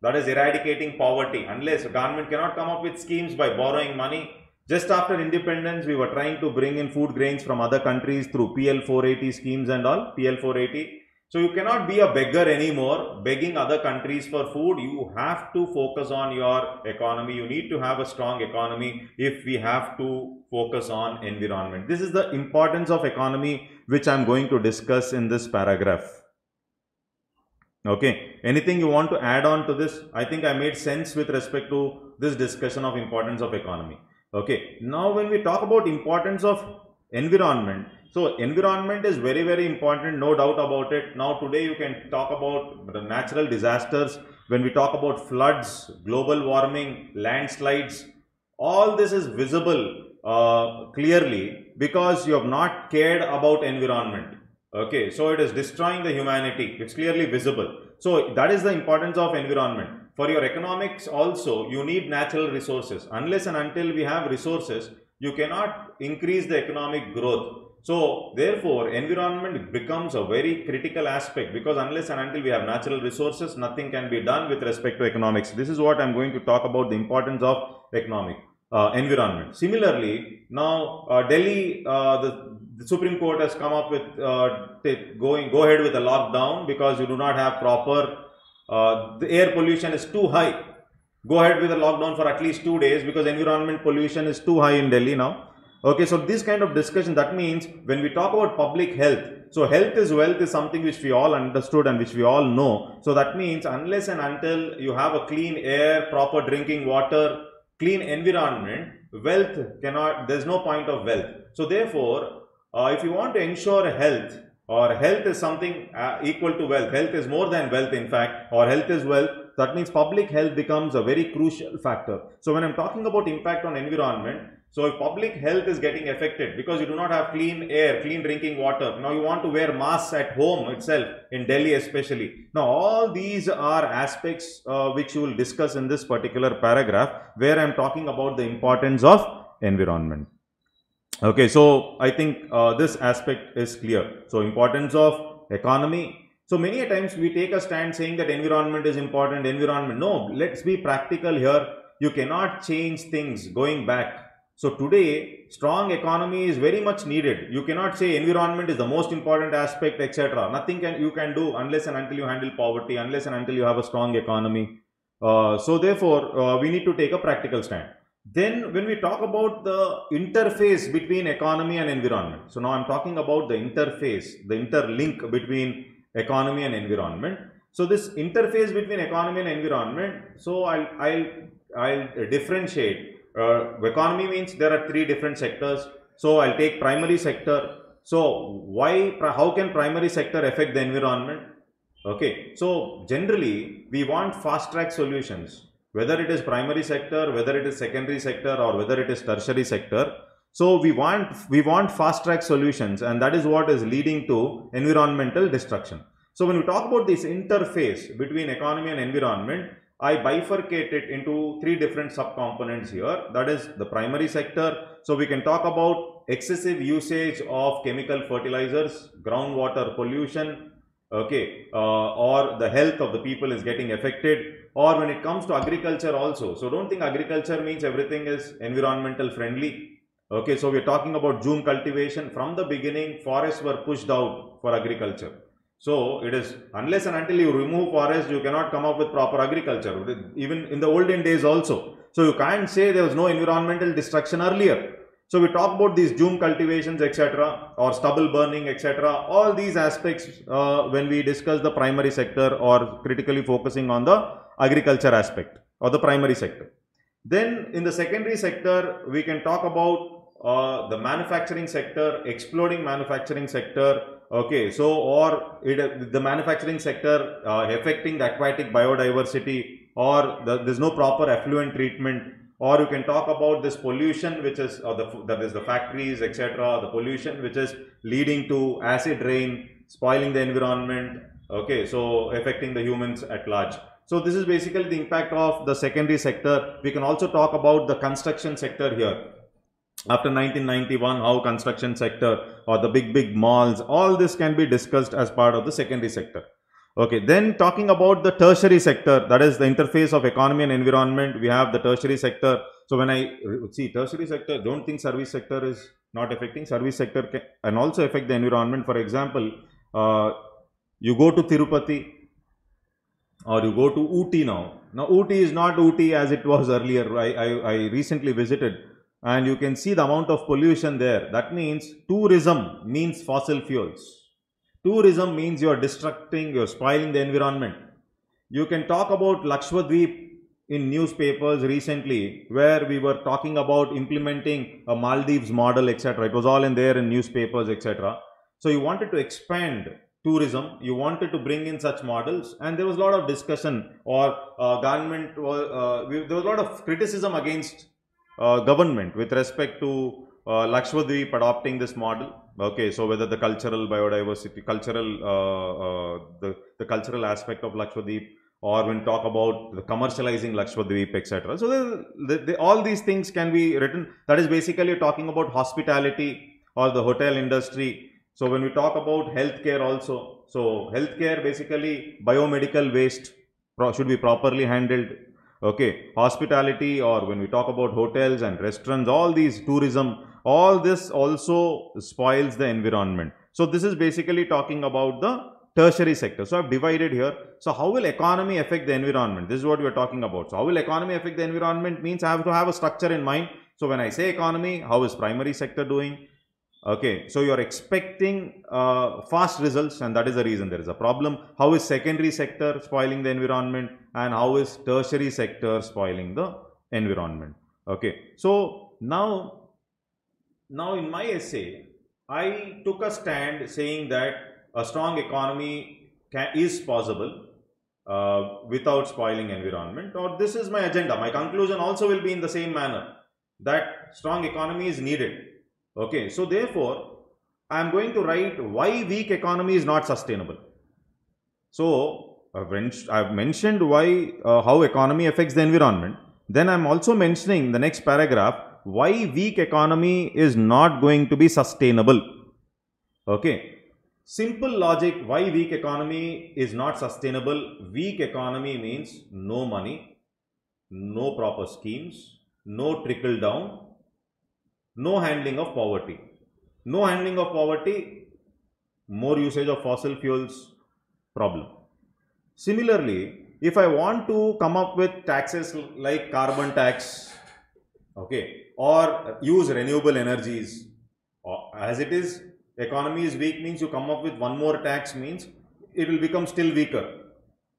that is eradicating poverty, unless the government cannot come up with schemes by borrowing money. Just after independence, we were trying to bring in food grains from other countries through PL 480 schemes and all, PL 480. So you cannot be a beggar anymore, begging other countries for food. You have to focus on your economy. You need to have a strong economy if we have to focus on environment. This is the importance of economy, which I am going to discuss in this paragraph. Okay, anything you want to add on to this? I think I made sense with respect to this discussion of importance of economy. Okay, now when we talk about importance of environment, so environment is very, very important, no doubt about it. Now today you can talk about the natural disasters. When we talk about floods, global warming, landslides, all this is visible clearly because you have not cared about environment. Okay, so it is destroying the humanity. It's clearly visible. So that is the importance of environment. For your economics also, you need natural resources. Unless and until we have resources, you cannot increase the economic growth. So therefore, environment becomes a very critical aspect, because unless and until we have natural resources, nothing can be done with respect to economics. This is what I am going to talk about, the importance of environment. Similarly, now Delhi, the Supreme Court has come up with go ahead with a lockdown because you do not have proper, the air pollution is too high. Go ahead with a lockdown for at least 2 days because environment pollution is too high in Delhi now. Okay, so this kind of discussion, that means when we talk about public health, so health is wealth is something which we all understood and which we all know. So that means unless and until you have a clean air, proper drinking water, clean environment, wealth cannot, there is no point of wealth. So therefore, if you want to ensure health, or health is something equal to wealth, health is more than wealth in fact, or health is wealth, that means public health becomes a very crucial factor. So when I'm talking about impact on environment, so if public health is getting affected because you do not have clean air, clean drinking water, now you want to wear masks at home itself, in Delhi especially. Now all these are aspects which you will discuss in this particular paragraph, where I'm talking about the importance of environment. Okay, so I think this aspect is clear. So importance of economy. So many a times we take a stand saying that environment is important, environment. No, let's be practical here. You cannot change things going back. So today, strong economy is very much needed. You cannot say environment is the most important aspect, etc. Nothing you can do unless and until you handle poverty, unless and until you have a strong economy. So therefore, we need to take a practical stand. Then when we talk about the interface between economy and environment, so now I'm talking about the interface, the interlink between economy and environment. So this interface between economy and environment, so I'll differentiate. Economy means there are 3 different sectors. So I'll take primary sector. So how can primary sector affect the environment? Okay, so generally we want fast track solutions, whether it is primary sector, whether it is secondary sector, or whether it is tertiary sector. So we want fast track solutions, and that is what is leading to environmental destruction. So when we talk about this interface between economy and environment, I bifurcate it into three different subcomponents here. That is the primary sector. So we can talk about excessive usage of chemical fertilizers, groundwater pollution, okay, or the health of the people is getting affected, or when it comes to agriculture also. So don't think agriculture means everything is environmental friendly. Okay, so we're talking about June cultivation. From the beginning, forests were pushed out for agriculture. So it is, unless and until you remove forest, you cannot come up with proper agriculture, even in the olden days also. So you can't say there was no environmental destruction earlier. So we talk about these June cultivations, etc., or stubble burning, etc. All these aspects when we discuss the primary sector, or critically focusing on the agriculture aspect or the primary sector. Then in the secondary sector, we can talk about the manufacturing sector, exploding manufacturing sector. Okay, so or the manufacturing sector affecting the aquatic biodiversity, or there's no proper effluent treatment, or you can talk about this pollution which is that is the factories, etc., the pollution which is leading to acid rain, spoiling the environment. Okay, so affecting the humans at large. So this is basically the impact of the secondary sector. We can also talk about the construction sector here. After 1991, how construction sector or the big malls, all this can be discussed as part of the secondary sector. Okay, then talking about the tertiary sector, that is the interface of economy and environment, we have the tertiary sector. So when I see tertiary sector, don't think service sector is not affecting. Service sector can also affect the environment. For example, you go to Tirupati or you go to Ooty now. Now Ooty is not Ooty as it was earlier. I recently visited, and you can see the amount of pollution there. That means tourism means fossil fuels. Tourism means you are destructing, you are spoiling the environment. You can talk about Lakshadweep in newspapers recently, where we were talking about implementing a Maldives model, etc. It was all in there in newspapers, etc. So you wanted to expand tourism, you wanted to bring in such models, and there was a lot of discussion, or government was, there was a lot of criticism against government with respect to Lakshadweep adopting this model. Okay, so whether the cultural biodiversity, the cultural aspect of Lakshadweep, or when talk about the commercializing Lakshadweep, etc. So all these things can be written. That is basically talking about hospitality or the hotel industry. So when we talk about healthcare also, so healthcare basically biomedical waste should be properly handled. Okay, hospitality, or when we talk about hotels and restaurants, all these tourism, all this also spoils the environment. So this is basically talking about the tertiary sector. So I've divided here. So how will economy affect the environment? This is what we are talking about. So how will economy affect the environment means I have to have a structure in mind. So when I say economy, how is primary sector doing? Okay, so you are expecting fast results, and that is the reason there is a problem. How is secondary sector spoiling the environment, and how is tertiary sector spoiling the environment? Okay, so now in my essay, I took a stand saying that a strong economy is possible without spoiling environment, or this is my agenda. My conclusion also will be in the same manner, that strong economy is needed. Okay, so therefore, I am going to write why weak economy is not sustainable. So, I've mentioned why, how economy affects the environment. Then I am also mentioning the next paragraph, why weak economy is not going to be sustainable. Okay, simple logic, why weak economy is not sustainable. Weak economy means no money, no proper schemes, no trickle down, no handling of poverty. No handling of poverty, more usage of fossil fuels, problem. Similarly, if I want to come up with taxes like carbon tax, okay, or use renewable energies, or as it is, economy is weak means you come up with one more tax means it will become still weaker.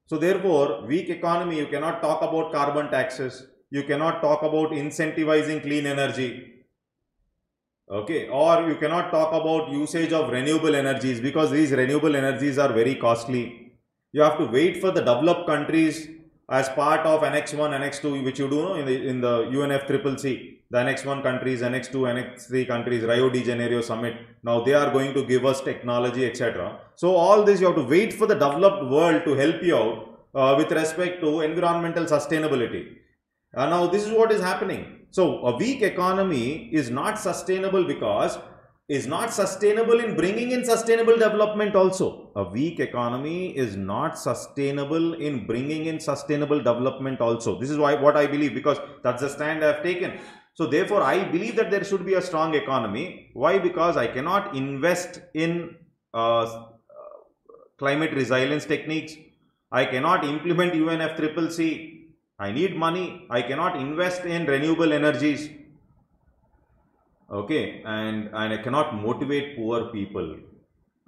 So therefore, weak economy, you cannot talk about carbon taxes, you cannot talk about incentivizing clean energy. Okay, or you cannot talk about usage of renewable energies, because these renewable energies are very costly. You have to wait for the developed countries as part of Annex 1, Annex 2, which you do know, in the UNFCCC, the Annex 1 countries, Annex 2, Annex 3 countries, Rio de Janeiro summit. Now they are going to give us technology, etc. So all this you have to wait for the developed world to help you out with respect to environmental sustainability. Now this is what is happening. So a weak economy is not sustainable because is not sustainable in bringing in sustainable development also. A weak economy is not sustainable in bringing in sustainable development also. This is why what I believe, because that's the stand I have taken. So therefore, I believe that there should be a strong economy. Why? Because I cannot invest in climate resilience techniques. I cannot implement UNFCCC. I need money. I cannot invest in renewable energies. Okay, and I cannot motivate poor people,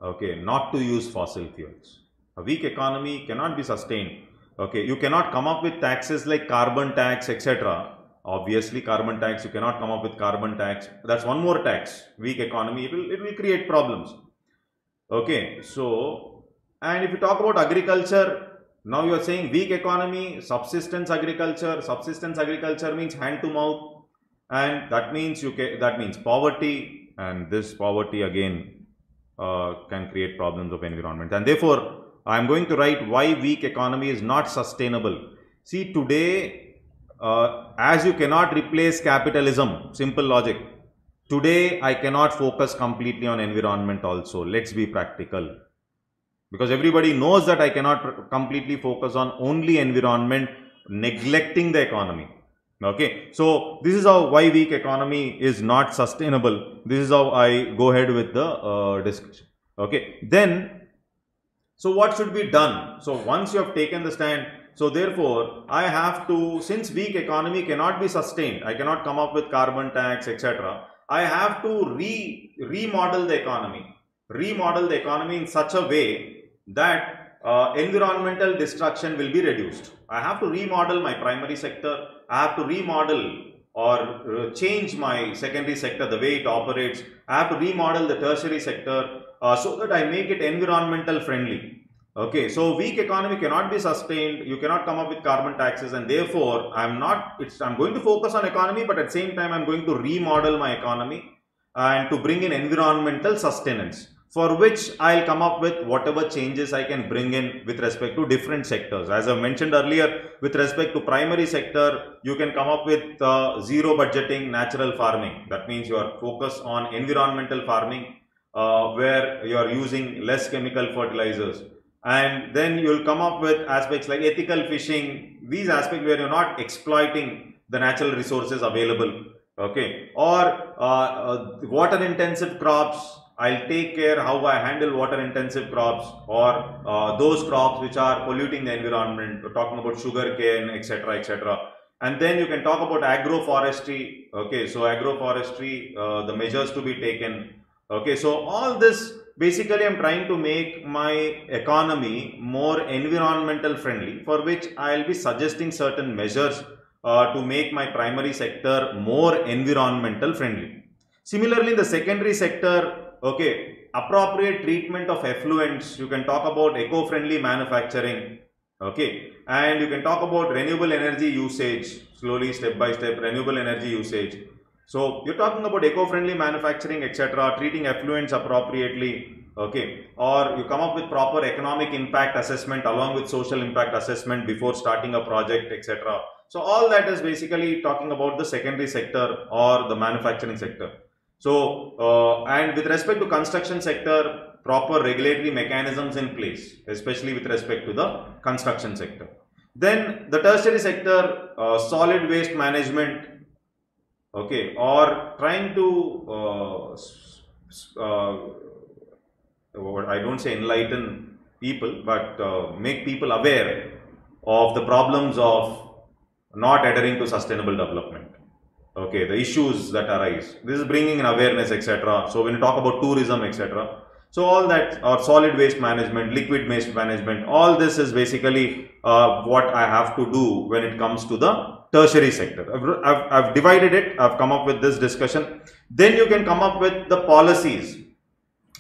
okay, not to use fossil fuels. A weak economy cannot be sustained. Okay, you cannot come up with taxes like carbon tax, etc. Obviously, carbon tax, you cannot come up with carbon tax. That's one more tax. Weak economy, it will create problems. Okay, so, and if you talk about agriculture, now you are saying weak economy, subsistence agriculture. Subsistence agriculture means hand to mouth. And that means poverty, and this poverty again can create problems of environment. And therefore, I am going to write why weak economy is not sustainable. See, today, as you cannot replace capitalism, simple logic. Today, I cannot focus completely on environment also. Let's be practical. Because everybody knows that I cannot completely focus on only environment, neglecting the economy. Okay, so this is how why weak economy is not sustainable. This is how I go ahead with the discussion. Okay, then, so what should be done? So once you have taken the stand, so therefore I have to, since weak economy cannot be sustained, I cannot come up with carbon tax, etc. I have to remodel the economy. Remodel the economy in such a way that environmental destruction will be reduced. I have to remodel my primary sector. I have to remodel or change my secondary sector, the way it operates. I have to remodel the tertiary sector so that I make it environmental friendly. Okay, so weak economy cannot be sustained. You cannot come up with carbon taxes, and therefore I'm going to focus on economy, but at the same time I'm going to remodel my economy and to bring in environmental sustenance, for which I'll come up with whatever changes I can bring in with respect to different sectors. As I mentioned earlier, with respect to primary sector, you can come up with zero budgeting natural farming. That means you are focused on environmental farming where you are using less chemical fertilizers. And then you will come up with aspects like ethical fishing, these aspects where you're not exploiting the natural resources available. Okay, or water intensive crops. I'll take care how I handle water intensive crops, or those crops which are polluting the environment. We're talking about sugar cane, etc., etc. And then you can talk about agroforestry. Okay, so agroforestry, the measures to be taken. Okay, so all this basically I'm trying to make my economy more environmental friendly, for which I'll be suggesting certain measures to make my primary sector more environmental friendly. Similarly, in the secondary sector, okay, appropriate treatment of effluents. You can talk about eco-friendly manufacturing. Okay, and you can talk about renewable energy usage, slowly, step by step, renewable energy usage. So you're talking about eco-friendly manufacturing, etc., treating effluents appropriately. Okay, or you come up with proper economic impact assessment along with social impact assessment before starting a project, etc. So all that is basically talking about the secondary sector or the manufacturing sector. So, and with respect to construction sector, proper regulatory mechanisms in place, especially with respect to the construction sector. Then the tertiary sector, solid waste management, okay, or trying to, I don't say enlighten people, but make people aware of the problems of not adhering to sustainable development. Okay, the issues that arise. This is bringing in awareness, etc. So when you talk about tourism, etc. So all that, or solid waste management, liquid waste management, all this is basically what I have to do when it comes to the tertiary sector. I've divided it. I've come up with this discussion. Then you can come up with the policies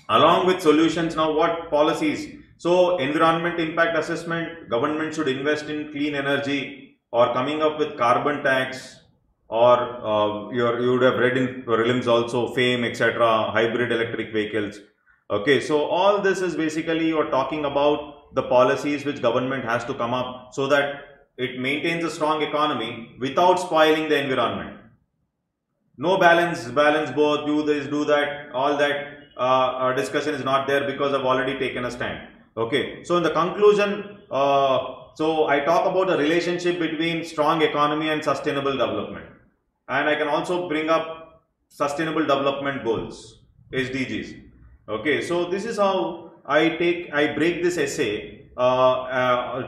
along with solutions. Now what policies? So environment impact assessment, government should invest in clean energy or coming up with carbon tax, or you would have read in prelims also FAME, etc., hybrid electric vehicles. Okay, so all this is basically you're talking about the policies which government has to come up so that it maintains a strong economy without spoiling the environment. No balance both, do this, do that, all that discussion is not there because I've already taken a stand. Okay, so in the conclusion, so I talk about the relationship between strong economy and sustainable development, and I can also bring up sustainable development goals, SDGs. Okay, so this is how I break this essay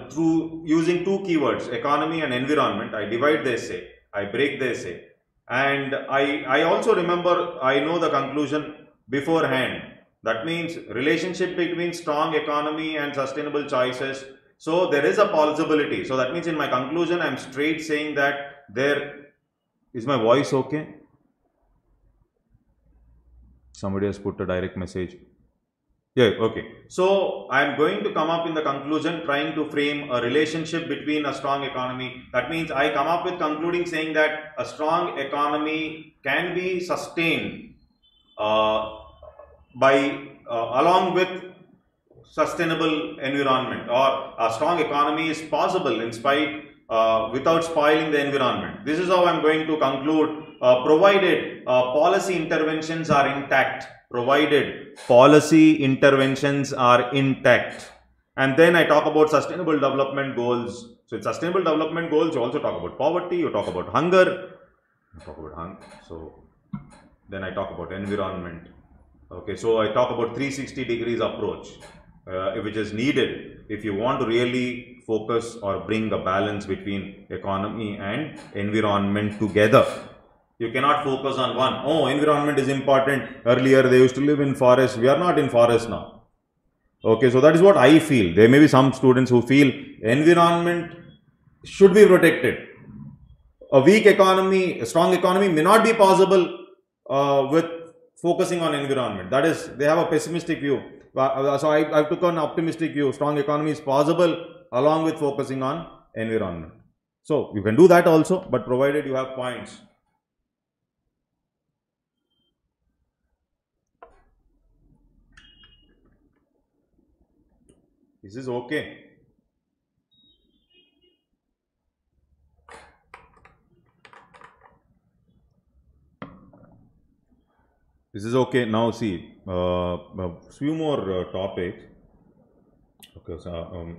through using two keywords, economy and environment. I divide the essay, I break the essay, and I also remember, I know the conclusion beforehand. That means relationship between strong economy and sustainable choices. So there is a possibility. So that means in my conclusion, I am straight saying that there is my voice okay? Somebody has put a direct message. Yeah, okay. So I am going to come up in the conclusion trying to frame a relationship between a strong economy. That means I come up with concluding saying that a strong economy can be sustained along with sustainable environment, or a strong economy is possible in spite without spoiling the environment. This is how I am going to conclude, provided policy interventions are intact. Provided policy interventions are intact. And then I talk about sustainable development goals. So in sustainable development goals, you also talk about poverty, you talk about hunger, so then I talk about environment. Okay, so I talk about 360 degrees approach, which is needed if you want to really focus or bring a balance between economy and environment together. You cannot focus on one. Oh, environment is important. Earlier they used to live in forest. We are not in forest now. Okay, so that is what I feel. There may be some students who feel environment should be protected. A weak economy, a strong economy may not be possible with focusing on environment. That is, they have a pessimistic view. So I took an optimistic view. Strong economy is possible along with focusing on environment. So you can do that also, but provided you have points. This is okay. This is okay. Now see, few more topics. Okay, so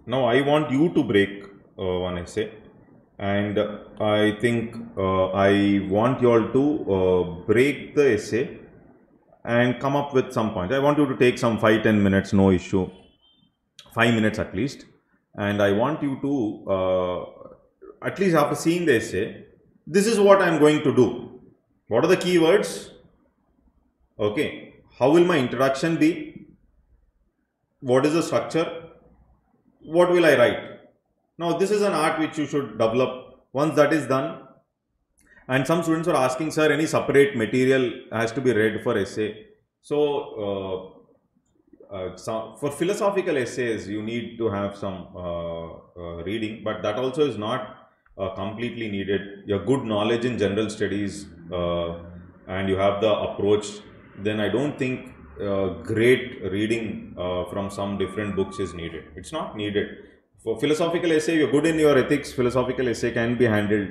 now I want you to break one essay, and I think I want you all to break the essay and come up with some points. I want you to take some 5-10 minutes, no issue, 5 minutes at least, and I want you to at least after seeing the essay, this is what I am going to do. What are the keywords? Okay, how will my introduction be? What is the structure? What will I write? Now this is an art which you should develop. Once that is done, and some students are asking, sir, any separate material has to be read for essay. So, for philosophical essays, you need to have some reading, but that also is not completely needed. Your good knowledge in general studies and you have the approach, then I don't think great reading from some different books is needed. It's not needed. For philosophical essay, you're good in your ethics, philosophical essay can be handled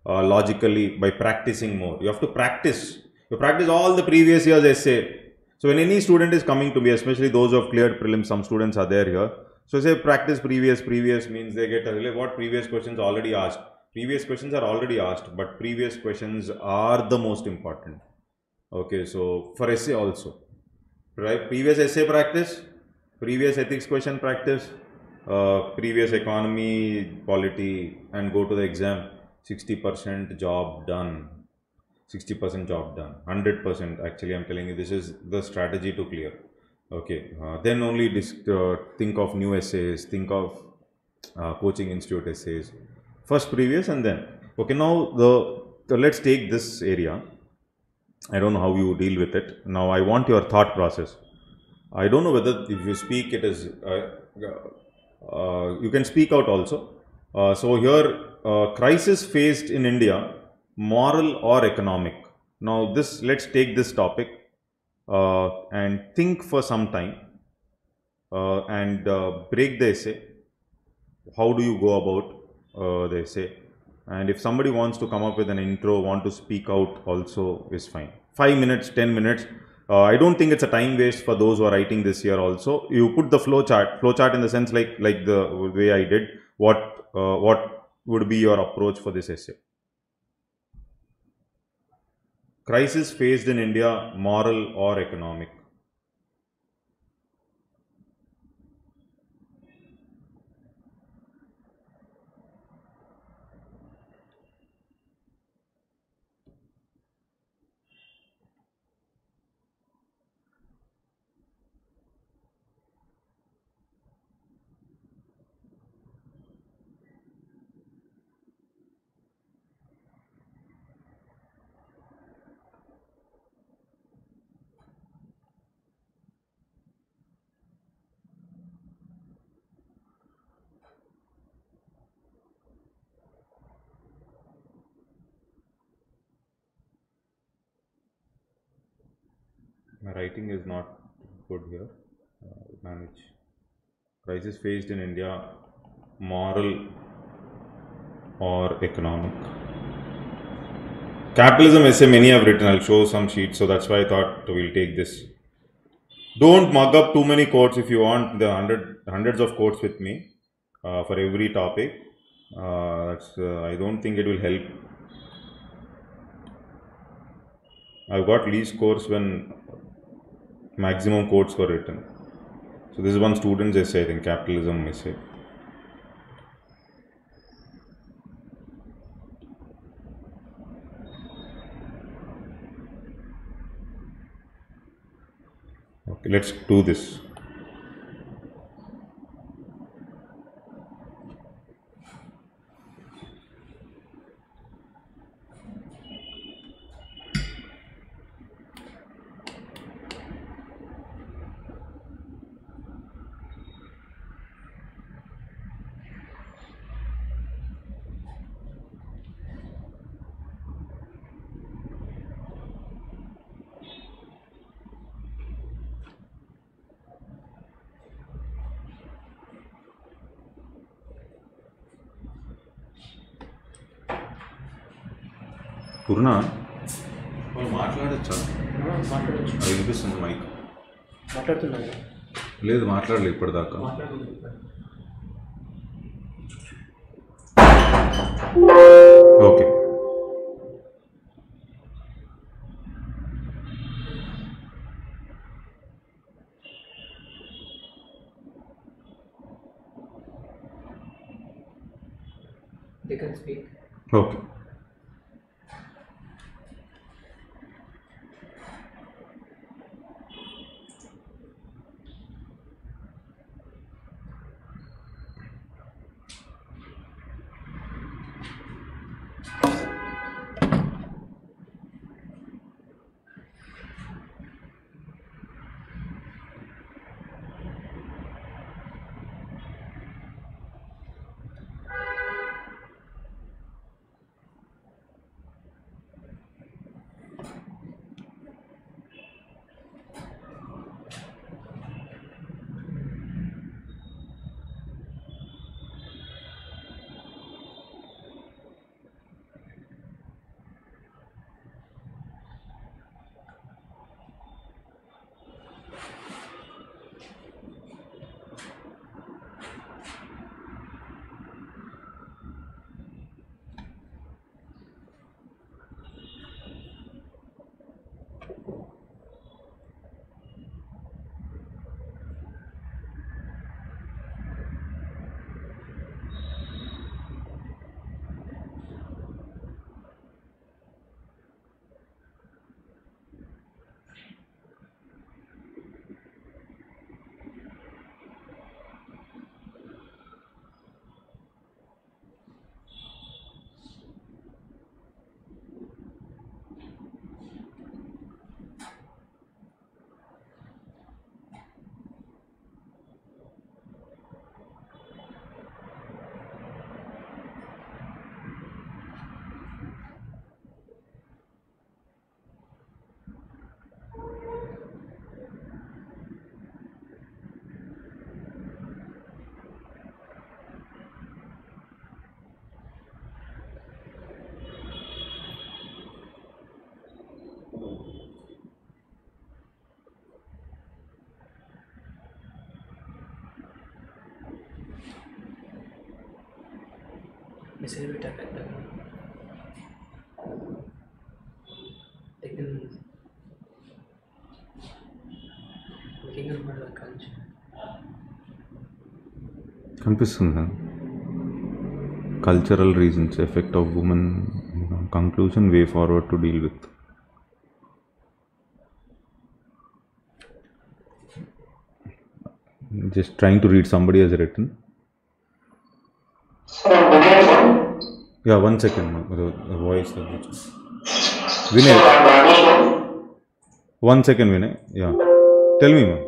logically by practicing more. You have to practice. You practice all the previous year's essay. So when any student is coming to me, especially those who have cleared prelims, some students are there here. So say practice previous means they get a what previous questions already asked. Previous questions are already asked, but previous questions are the most important. Okay, so for essay also, right? Previous essay practice, previous ethics question practice, previous economy, polity, and go to the exam. 60% job done. 60% job done. 100%. Actually, I'm telling you, this is the strategy to clear. Okay, then only think of new essays, think of coaching institute essays. First previous and then. Okay, now let's take this area. I don't know how you deal with it. Now I want your thought process. I don't know whether if you speak it is you can speak out also. So here, crisis faced in India, moral or economic. Now this, let's take this topic and think for some time and break the essay. How do you go about the essay? And if somebody wants to come up with an intro, want to speak out also is fine. 5 minutes, 10 minutes. I don't think it's a time waste for those who are writing this year also. You put the flow chart in the sense like the way I did. What would be your approach for this essay? Crisis faced in India, moral or economic? My writing is not good here. Manage. Crisis faced in India, moral or economic? Capitalism essay many have written. I'll show some sheets, so that's why I thought we'll take this. Don't mug up too many quotes. If you want the hundreds of quotes with me for every topic. I don't think it will help. I've got least scores when maximum quotes were written. So this is one student's essay, I think, capitalism essay. Okay, let's do this. పూర్ణ వాళ్ళు మాట్లాడచ్చా? మాట్లాడచ్చు. అది వినిపిస్తుంది mic. మాట్లాడుతున్నాను. లేదు, మాట్లాడలేదు ఇప్పటిదాకా. Okay. They can speak. Okay. Disability effect. They can making a model culture. కనిపిస్తుంది cultural reasons effect of women conclusion way forward to deal with just trying to read somebody he's written yeah 1 second voice Vinay 1 second Vinay yeah tell me ma'am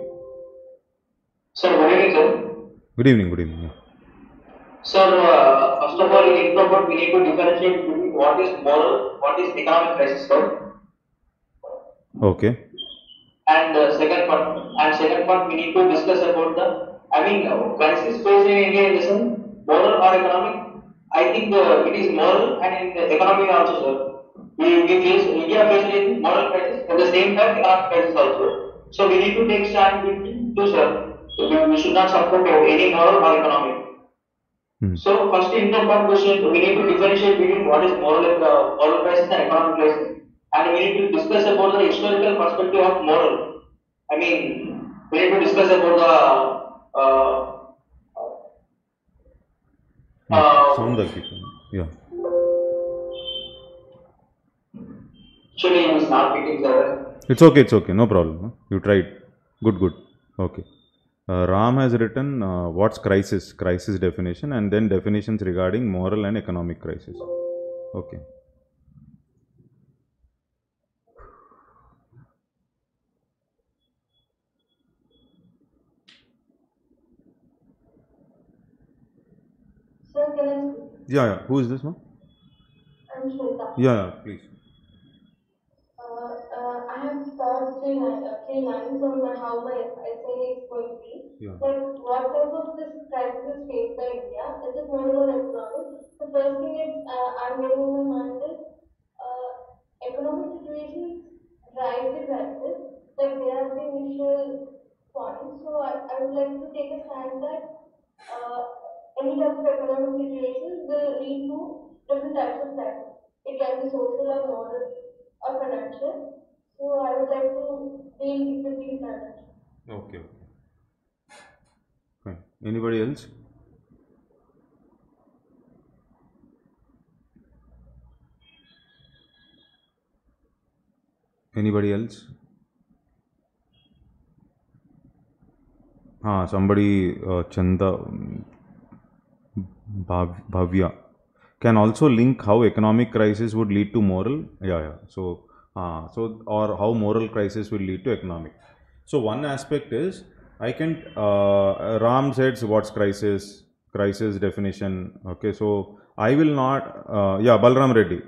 Sir, good evening, sir. Good evening yeah. Sir, first of all, in introvert, we need to differentiate between what is moral, what is economic crisis, sir. Okay. And second part, we need to discuss about crisis faced in India in the sense, moral or economic. I think it is moral and in the economic also, sir. India faced in moral crisis at the same time economic crisis also. So we need to take stand between two, sir. So we should not support any moral or economic. So first important question, we need to differentiate between what is moral crisis and economic crisis, and we need to discuss about the historical perspective of moral. I mean, we need to discuss about the sound yeah. Actually, it is not picking, sir. It's okay, no problem. You tried. Good. Okay. Ram has written what's crisis definition, and then definitions regarding moral and economic crisis. Okay. Sir, can I speak? Yeah. Who is this one? I'm Shweta. Yeah, please. I have thought three lines on how my essay is going to be. Yeah. Like, what type of this crisis is faced by India? Is it moral or economic? The first thing I'm getting in my mind is economic situations drive the crisis. Like, they are the initial point. So I would like to take a stand that any type of economic situations will lead to different types of crisis. It can be social or moral or financial. So I would like to deal with these dimensions. Okay. Fine. Anybody else? Somebody, Chanda Bhavya, can also link how economic crisis would lead to moral. Yeah. So or how moral crisis will lead to economic. So one aspect is I can Ram said what's crisis definition. Okay, so I will not. Balram Reddy.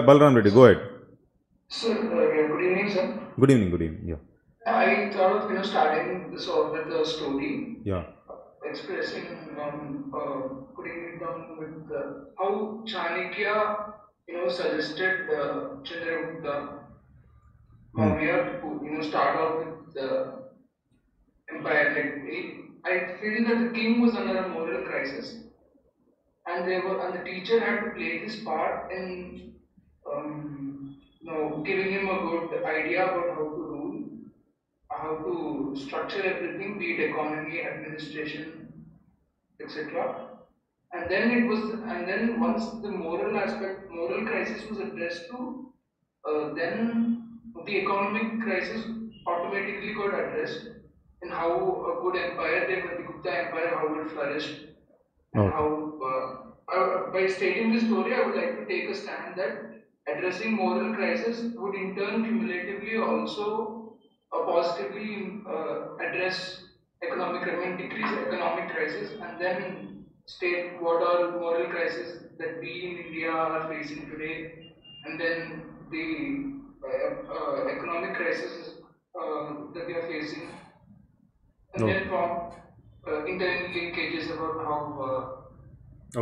Balram Reddy. Go ahead. Sir, good evening, sir. Good evening. Yeah. I thought of starting this off with a story. Yeah. Expressing putting it down with how Chanakya suggested Chandragupta Maurya to start off with the empire. I feel that the king was under a moral crisis, and the teacher had to play this part in giving him a good idea about how to rule, how to structure everything, be it economy, administration, etc. And then once the moral crisis was addressed to, then the economic crisis automatically got addressed, and how a good empire, the Gupta Empire, how it flourished, and how by stating this story, I would like to take a stand that addressing moral crisis would in turn cumulatively also positively address decrease economic crisis, and then state what are moral crises that we in India are facing today, and then the economic crisis that we are facing, and then from interlinkages about how.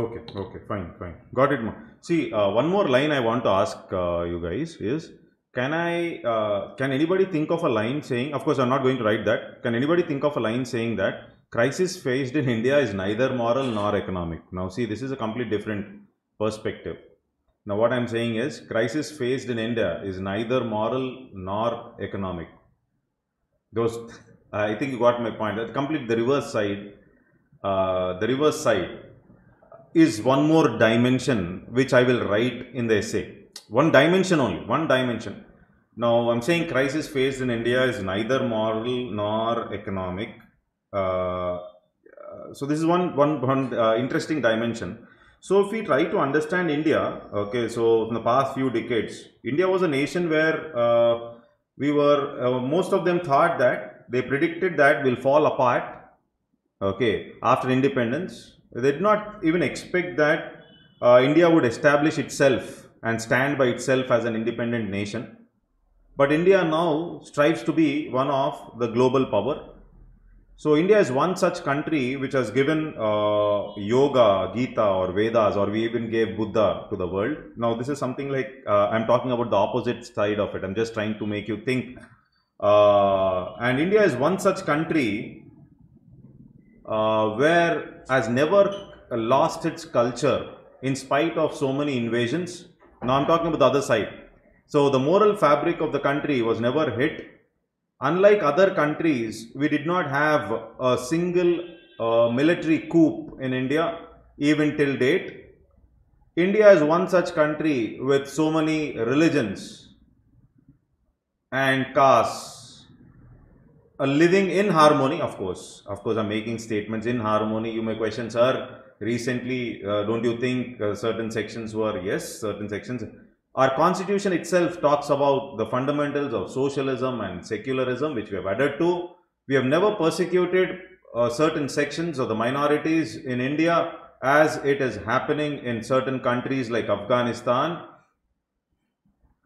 Okay, fine. Got it, ma. See, one more line I want to ask you guys is, can anybody think of a line saying, of course I'm not going to write that, can anybody think of a line saying that crisis faced in India is neither moral nor economic. Now, see, this is a completely different perspective. Now, what I'm saying is, crisis faced in India is neither moral nor economic. Those, I think you got my point. That complete the reverse side. The reverse side is one more dimension which I will write in the essay. One dimension only. One dimension. Now, I'm saying crisis faced in India is neither moral nor economic. So this is one interesting dimension. So if we try to understand India, okay, so in the past few decades, India was a nation where we were, most of them thought that they predicted that we'll fall apart, okay, after independence. They did not even expect that India would establish itself and stand by itself as an independent nation. But India now strives to be one of the global power. So India is one such country which has given yoga, Gita or Vedas, or we even gave Buddha to the world. Now this is something like, I'm talking about the opposite side of it. I'm just trying to make you think. And India is one such country where has never lost its culture in spite of so many invasions. Now I'm talking about the other side. So the moral fabric of the country was never hit. Unlike other countries, we did not have a single military coup in India, even till date. India is one such country with so many religions and castes living in harmony. Of course, I'm making statements in harmony. You may question, sir, recently, don't you think certain sections were, yes, certain sections. Our constitution itself talks about the fundamentals of socialism and secularism, which we have added to. We have never persecuted certain sections of the minorities in India as it is happening in certain countries like Afghanistan.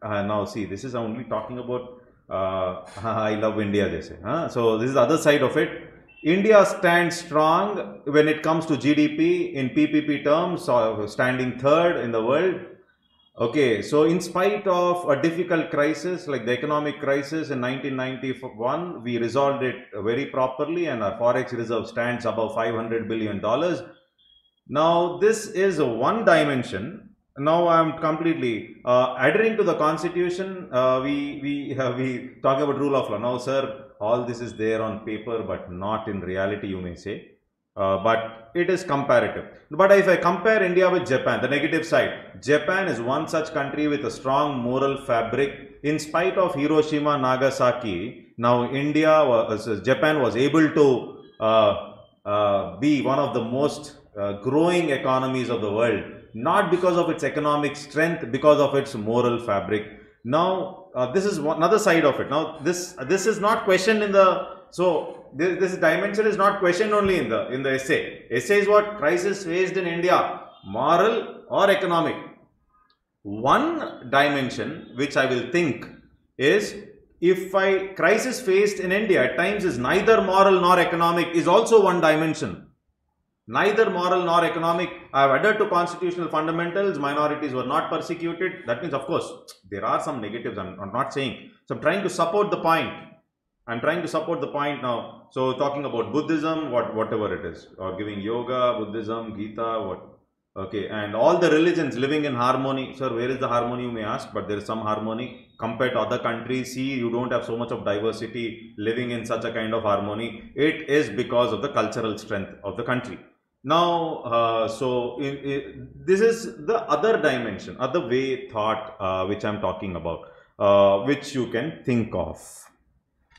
Now see, this is only talking about I love India, jaise, huh? So this is the other side of it. India stands strong when it comes to GDP in PPP terms, standing third in the world. Okay, so in spite of a difficult crisis like the economic crisis in 1991, we resolved it very properly and our forex reserve stands above $500 billion. Now, this is one dimension. Now, I am completely adhering to the constitution. We talk about rule of law. Now, sir, all this is there on paper, but not in reality, you may say. But it is comparative. But if I compare India with Japan, the negative side, Japan is one such country with a strong moral fabric. In spite of Hiroshima, Nagasaki, now Japan was able to be one of the most growing economies of the world, not because of its economic strength, because of its moral fabric. Now, this is another side of it. Now, this is not questioned in the, so this dimension is not questioned only in the essay. Essay is what? Crisis faced in India, moral or economic. One dimension which I will think is, if crisis faced in India at times is neither moral nor economic, is also one dimension. Neither moral nor economic. I have adhered to constitutional fundamentals. Minorities were not persecuted. That means, of course, there are some negatives. I'm not saying. So I'm trying to support the point. Now. So talking about Buddhism, whatever it is, or giving yoga, Buddhism, Gita, okay, and all the religions living in harmony. Sir, where is the harmony, you may ask, but there is some harmony compared to other countries. See, you don't have so much of diversity living in such a kind of harmony. It is because of the cultural strength of the country. Now, this is the other dimension, other way thought which I am talking about, which you can think of.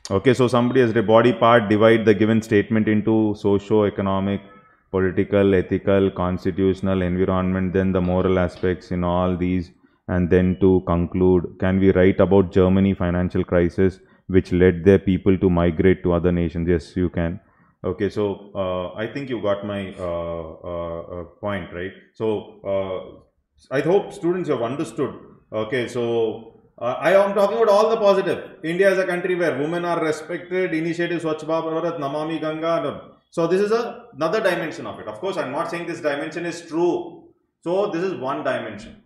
Okay, so somebody has the body part, divide the given statement into socio-economic, political, ethical, constitutional, environment, then the moral aspects in all these, and then to conclude, can we write about Germany financial crisis which led their people to migrate to other nations? Yes, you can. Okay, so I think you got my point, right? So I hope students have understood. Okay, so I am talking about all the positive. India is a country where women are respected, initiatives Swachh Bharat, Namami Ganga. So this is another dimension of it. Of course, I am not saying this dimension is true. So this is one dimension.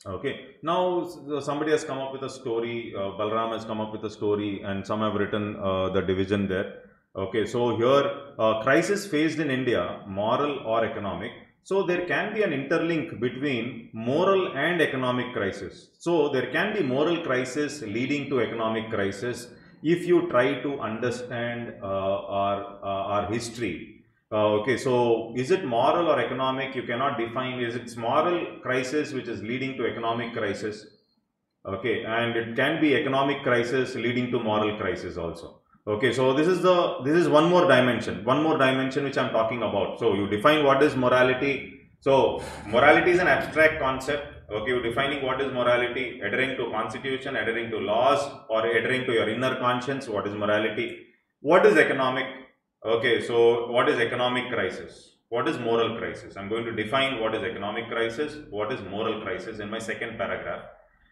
Okay. Now somebody has come up with a story. Balram has come up with a story, and some have written the division there. Okay, so here crisis faced in India, moral or economic. So there can be an interlink between moral and economic crisis. So there can be moral crisis leading to economic crisis if you try to understand our history. Okay, so is it moral or economic? You cannot define. Is it moral crisis which is leading to economic crisis? Okay, and it can be economic crisis leading to moral crisis also. Okay, so this is one more dimension which I'm talking about. So you define what is morality. So morality is an abstract concept. Okay, you're defining what is morality, adhering to constitution, adhering to laws, or adhering to your inner conscience. What is morality? What is economic? Okay, so what is economic crisis? What is moral crisis? I'm going to define what is economic crisis, what is moral crisis in my second paragraph.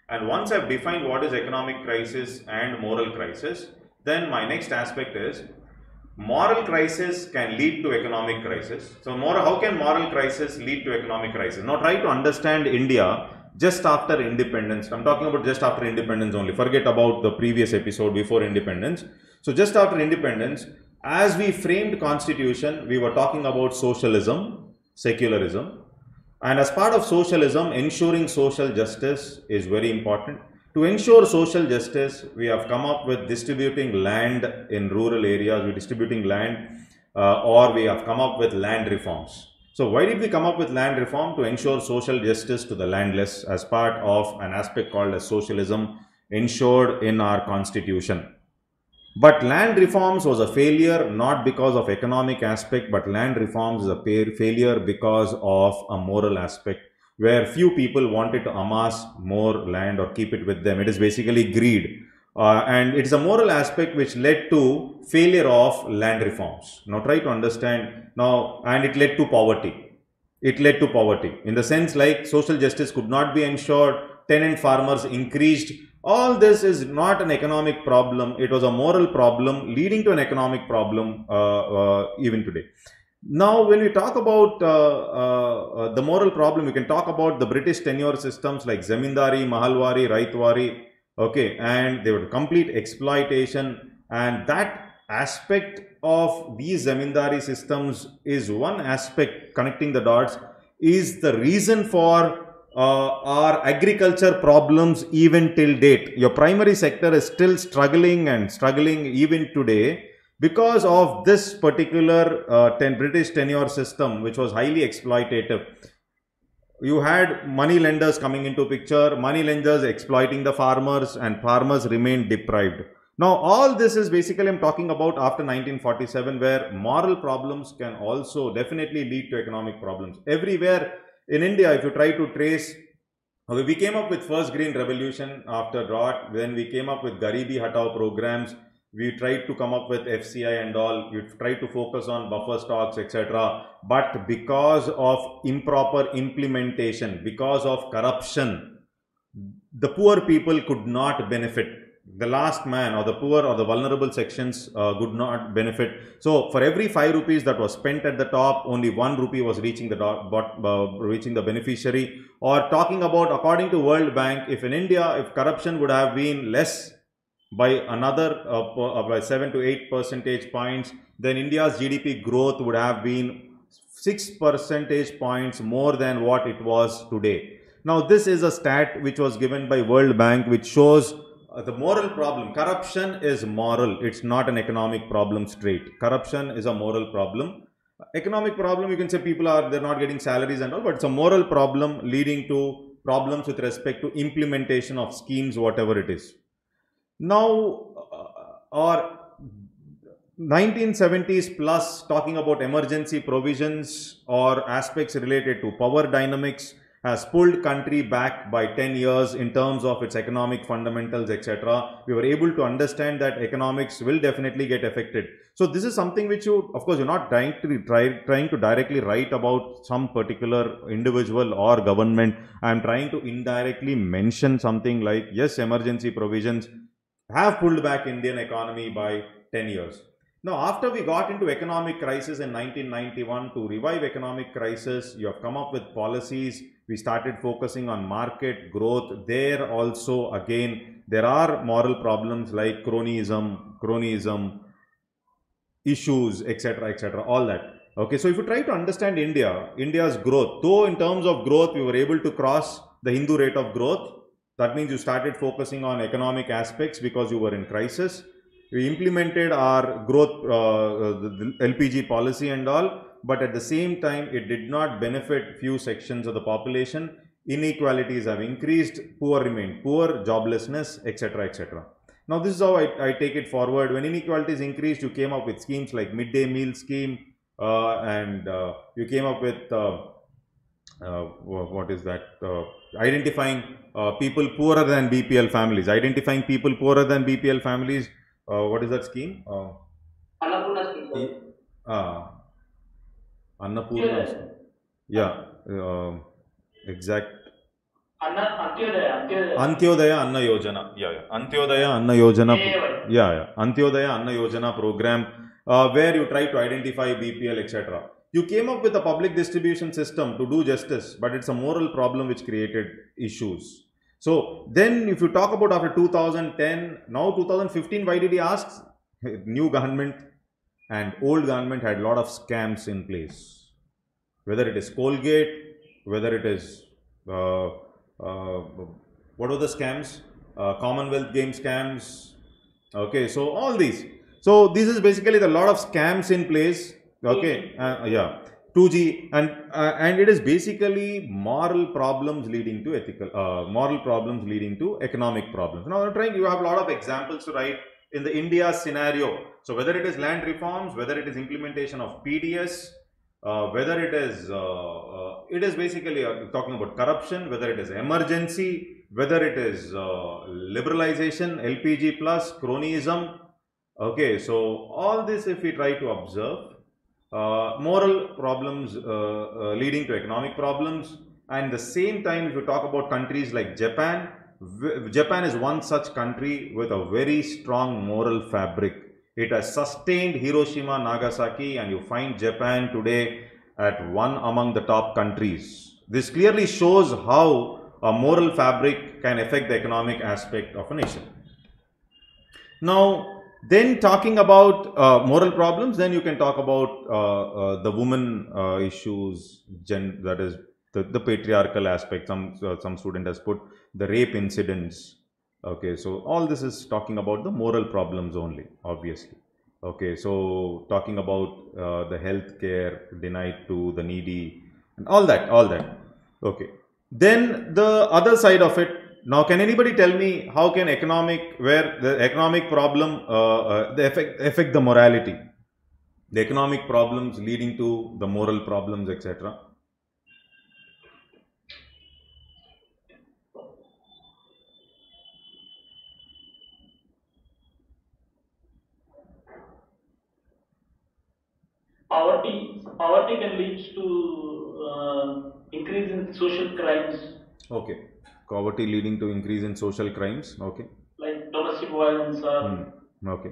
And once I've defined what is economic crisis and moral crisis, then my next aspect is moral crisis can lead to economic crisis. So how can moral crisis lead to economic crisis? Now try to understand India just after independence. I'm talking about just after independence only. Forget about the previous episode before independence. So just after independence, as we framed constitution, we were talking about socialism, secularism. And as part of socialism, ensuring social justice is very important. To ensure social justice, we have come up with distributing land in rural areas, we're distributing land, or we have come up with land reforms. So why did we come up with land reform? To ensure social justice to the landless as part of an aspect called as socialism ensured in our constitution. But land reforms was a failure not because of economic aspect, but land reforms is a failure because of a moral aspect, where few people wanted to amass more land or keep it with them. It is basically greed. And it's a moral aspect which led to failure of land reforms. Now try to understand now, and it led to poverty. It led to poverty in the sense like social justice could not be ensured, tenant farmers increased. All this is not an economic problem. It was a moral problem leading to an economic problem even today. Now, when we talk about the moral problem, we can talk about the British tenure systems like Zamindari, Mahalwari, Raitwari, okay, and they were complete exploitation, and that aspect of these Zamindari systems is one aspect connecting the dots, is the reason for our agriculture problems even till date. Your primary sector is still struggling even today because of this particular British tenure system, which was highly exploitative. You had money lenders coming into picture, money lenders exploiting the farmers, and farmers remained deprived. Now, all this is basically I'm talking about after 1947, where moral problems can also definitely lead to economic problems. Everywhere in India, if you try to trace, we came up with first green revolution after drought, then we came up with Garibi Hatao programs, we tried to come up with FCI and all, we tried to focus on buffer stocks, etc. But because of improper implementation, because of corruption, the poor people could not benefit. The last man or the poor or the vulnerable sections could not benefit. So for every 5 rupees that was spent at the top, only 1 rupee was reaching the beneficiary. Or talking about, according to World Bank, if in India, if corruption would have been less by another by 7 to 8 percentage points, then India's GDP growth would have been 6 percentage points more than what it was today. Now this is a stat which was given by World Bank, which shows the moral problem. Corruption is moral. It's not an economic problem straight. Corruption is a moral problem. Economic problem, you can say they're not getting salaries and all, but it's a moral problem leading to problems with respect to implementation of schemes, whatever it is. Now, or 1970s plus, talking about emergency provisions or aspects related to power dynamics, has pulled country back by 10 years in terms of its economic fundamentals, etc. We were able to understand that economics will definitely get affected. So this is something which you, of course, you're not trying to directly write about some particular individual or government. I'm trying to indirectly mention something like, yes, emergency provisions have pulled back Indian economy by 10 years. Now, after we got into economic crisis in 1991, to revive economic crisis, you have come up with policies. We started focusing on market growth. There also, again, there are moral problems like cronyism, issues, etc., all that. Okay, so if you try to understand India's growth, though in terms of growth we were able to cross the Hindu rate of growth, that means you started focusing on economic aspects because you were in crisis. We implemented our growth, the LPG policy and all, but at the same time, it did not benefit few sections of the population. Inequalities have increased, poor remained poor, joblessness, etc. Now, this is how I take it forward. When inequalities increased, you came up with schemes like midday meal scheme, and you came up with what is that? Identifying people poorer than BPL families. Identifying people poorer than BPL families. What is that scheme? Annapurna scheme, sir. Annapurna scheme. Yeah, exact. Antyodaya Anna Yojana. Yeah. Antyodaya Anna Yojana. Yeah. Antyodaya Anna Yojana program, where you try to identify BPL, etc. You came up with a public distribution system to do justice, but it's a moral problem which created issues. So then if you talk about after 2010, now 2015, why did he ask? New government and old government had a lot of scams in place. Whether it is Colgate, whether it is, what were the scams? Commonwealth Games scams. Okay, so all these. So this is basically the lot of scams in place. Okay, 2G, and it is basically moral problems leading to moral problems leading to economic problems. Now, I'm trying. You have a lot of examples to write in the India scenario. So whether it is land reforms, whether it is implementation of PDS, whether it is basically talking about corruption, whether it is emergency, whether it is liberalization, LPG plus, cronyism. Okay, so all this, if we try to observe, moral problems leading to economic problems, and the same time, if you talk about countries like Japan, Japan is one such country with a very strong moral fabric. It has sustained Hiroshima, Nagasaki, and you find Japan today at one among the top countries. This clearly shows how a moral fabric can affect the economic aspect of a nation. Now, then talking about moral problems, then you can talk about the women issues, that is the patriarchal aspect. Some student has put the rape incidents. Okay, so all this is talking about the moral problems only, obviously. Okay, so talking about the health care denied to the needy and all that. Okay, then the other side of it. Now, can anybody tell me how can where the economic problem affect the morality? The economic problems leading to the moral problems, etc. Poverty can lead to increase in social crimes. Okay, poverty leading to increase in social crimes. Okay, like domestic violence or okay.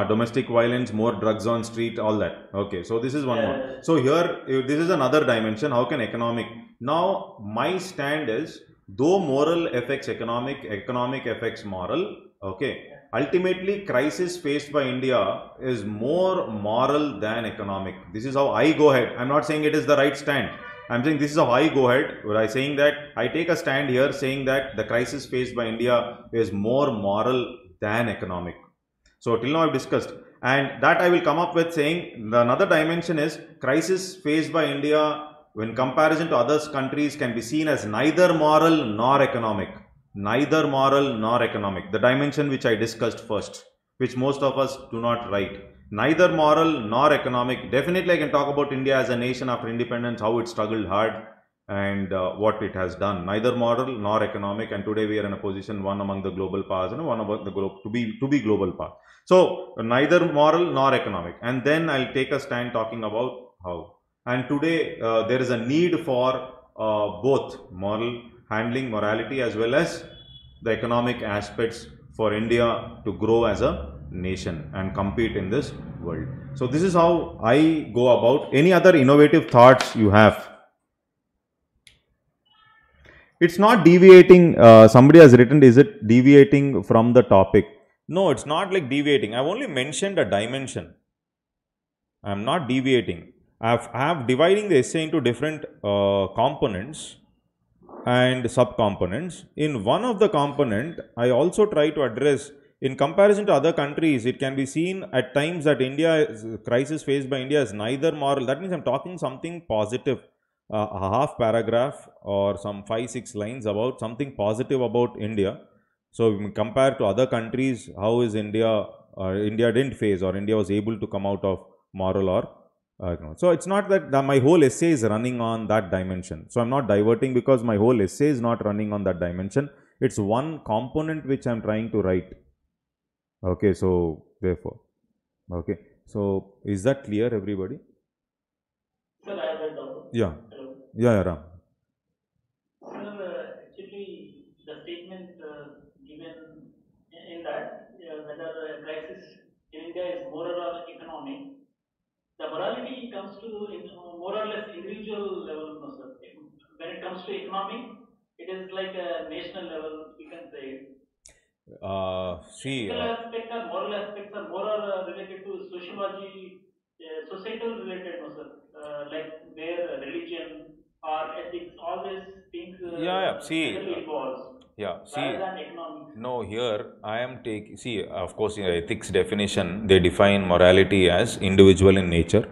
Domestic violence, more drugs on street, all that. Okay, so this is one more. So here, this is another dimension. How can economic? Now, my stand is, though moral affects economic affects moral. Okay, ultimately, crisis faced by India is more moral than economic. This is how I go ahead. I'm not saying it is the right stand. I'm saying this is how I go ahead. By saying that, I take a stand here saying that the crisis faced by India is more moral than economic. So till now I've discussed, and that I will come up with saying the another dimension is crisis faced by India when comparison to other countries can be seen as neither moral nor economic. Neither moral nor economic. The dimension which I discussed first, which most of us do not write. Neither moral nor economic. Definitely I can talk about India as a nation after independence, how it struggled hard and what it has done. Neither moral nor economic, and today we are in a position one among the global powers and one among the globe to be global power. So neither moral nor economic, and then I'll take a stand talking about how. And today there is a need for both moral handling, morality, as well as the economic aspects for India to grow as a nation and compete in this world. So this is how I go about. Any other innovative thoughts you have? It's not deviating. Somebody has written, is it deviating from the topic? No, it's not like deviating. I've only mentioned a dimension. I'm not deviating. I have dividing the essay into different components and subcomponents. In one of the component, I also try to address, in comparison to other countries, it can be seen at times that crisis faced by India is neither moral. That means I'm talking something positive, a half paragraph or some 5-6 lines about something positive about India. So compared to other countries, how is India? India didn't face, or India was able to come out of moral or so it's not that my whole essay is running on that dimension. So I'm not diverting because my whole essay is not running on that dimension. It's one component which I'm trying to write. Okay, so therefore, okay. So is that clear, everybody? Sir, I have a doubt. Yeah. Hello. Yeah, Ram. Sir, actually, the statement given in that whether a crisis in India is moral or economic, the morality comes to more or less individual level, no, sir. When it comes to economic, it is like a national level, you can say. See, Ethical aspect or moral aspects are more related to sociology, societal related, no, sir. Like their religion or ethics, all these things see, involves rather than economics. No, here I am taking, see, of course, in ethics definition, they define morality as individual in nature,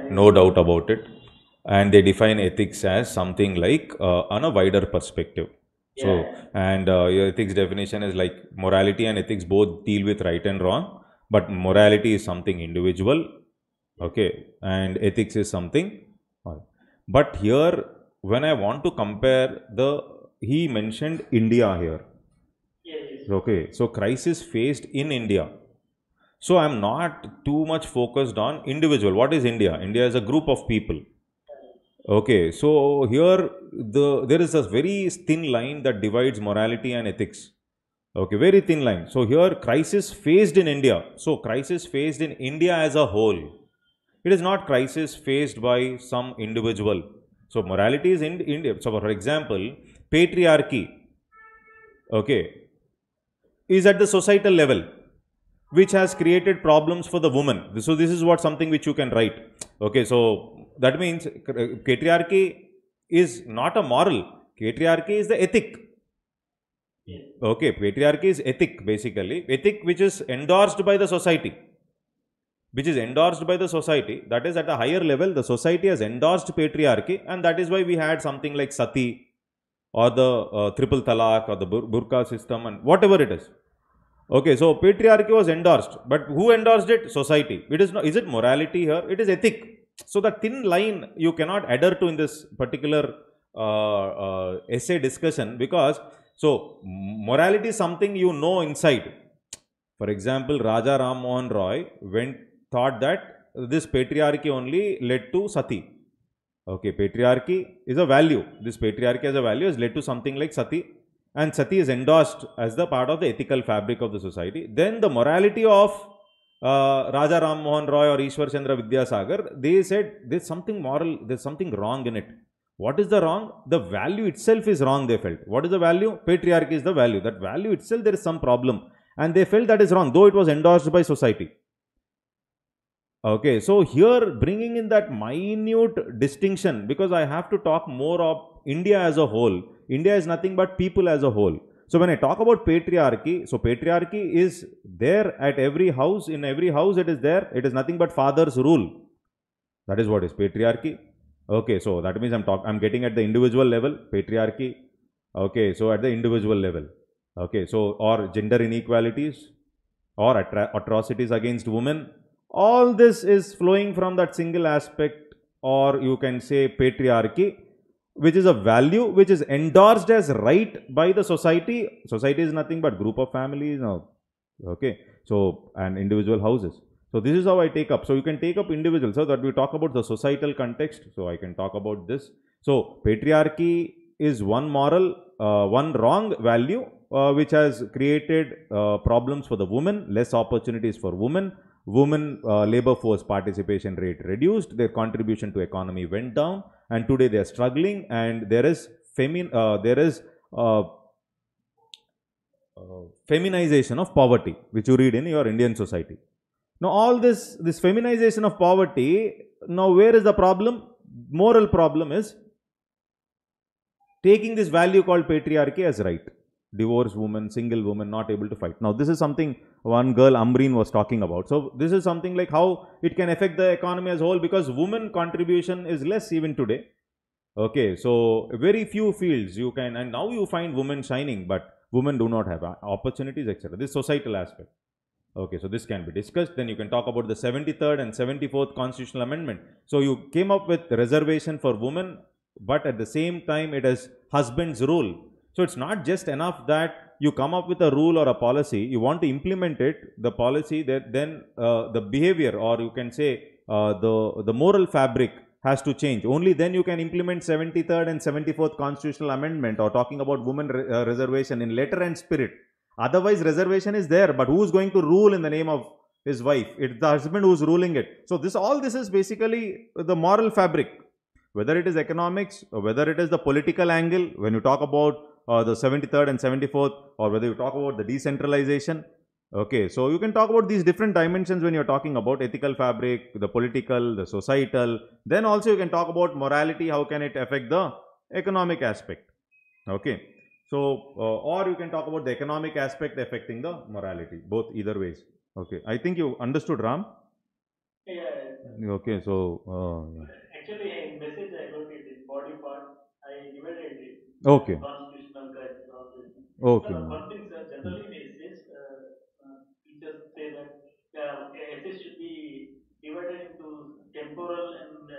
no doubt about it. And they define ethics as something like on a wider perspective. So, and your ethics definition is like morality and ethics both deal with right and wrong, but morality is something individual, okay, and ethics is something. But here, when I want to compare he mentioned India here. Okay, so crisis faced in India. So I'm not too much focused on individual. What is India? India is a group of people. Okay, so here there is a very thin line that divides morality and ethics. Okay, very thin line. So here crisis faced in India. So crisis faced in India as a whole. It is not crisis faced by some individual. So morality is in India. So for example, patriarchy, okay, is at the societal level, which has created problems for the woman. So this is what something which you can write. Okay, so that means patriarchy is not a moral. Patriarchy is the ethic. Okay, patriarchy is ethic basically. Ethic which is endorsed by the society. Which is endorsed by the society. That is at a higher level, the society has endorsed patriarchy, and that is why we had something like sati or the triple talaq or the burqa system and whatever it is. Okay, so patriarchy was endorsed, but who endorsed it? Society. It is not. Is it morality here? It is ethic. So the thin line you cannot adhere to in this particular essay discussion, because so morality is something you know inside. For example, Raja Ram Mohan Roy thought that this patriarchy only led to sati. Okay, patriarchy is a value. This patriarchy as a value has led to something like sati, and sati is endorsed as the part of the ethical fabric of the society. Then the morality of Raja Ram Mohan Roy or Ishwar Chandra Vidyasagar, they said there's something moral, there's something wrong in it. What is the wrong? The value itself is wrong, they felt. What is the value? Patriarchy is the value. That value itself, there is some problem. And they felt that is wrong, though it was endorsed by society. Okay, so here bringing in that minute distinction, because I have to talk more of India as a whole. India is nothing but people as a whole. So when I talk about patriarchy, so patriarchy is there at every house. In every house it is there. It is nothing but father's rule. That is what is patriarchy. Okay, so that means I'm getting at the individual level, patriarchy. Okay, so at the individual level. Okay, so or gender inequalities or atrocities against women. All this is flowing from that single aspect, or you can say patriarchy, which is a value which is endorsed as right by the society. Society is nothing but group of families now. Okay, so and individual houses. So this is how I take up. So you can take up individual. So that we talk about the societal context. So I can talk about this. So patriarchy is one moral, one wrong value which has created problems for the woman, less opportunities for women. Women labor force participation rate reduced, their contribution to economy went down, and today they are struggling, and there is feminization of poverty, which you read in your Indian society. Now, all this feminization of poverty, now where is the problem? Moral problem is taking this value called patriarchy as right. Divorced woman, single woman, not able to fight. Now, this is something one girl, Ambreen, was talking about. So, this is something like how it can affect the economy as a whole, because women contribution is less even today. Okay, so very few fields you can, and now you find women shining, but women do not have opportunities, etc. This societal aspect. Okay, so this can be discussed. Then you can talk about the 73rd and 74th constitutional amendment. So, you came up with reservation for women, but at the same time it is husband's rule. So, it's not just enough that you come up with a rule or a policy, you want to implement it, the policy, that then the behavior, or you can say the moral fabric has to change. Only then you can implement 73rd and 74th constitutional amendment, or talking about women reservation in letter and spirit. Otherwise, reservation is there, but who is going to rule in the name of his wife? It's the husband who is ruling it. So, all this is basically the moral fabric, whether it is economics or whether it is the political angle, when you talk about the 73rd and 74th, or whether you talk about the decentralization. Okay, so you can talk about these different dimensions when you're talking about ethical fabric, the political, the societal. Then also you can talk about morality, how can it affect the economic aspect. Okay, so or you can talk about the economic aspect affecting the morality, both either ways. Okay, I think you understood, Ram. Yeah. Okay, so Actually, in message I wrote it in body part. I divided it. okay. Constitutional crisis. Okay. So one thing, sir, generally in essays, teachers say that essays should be divided into temporal and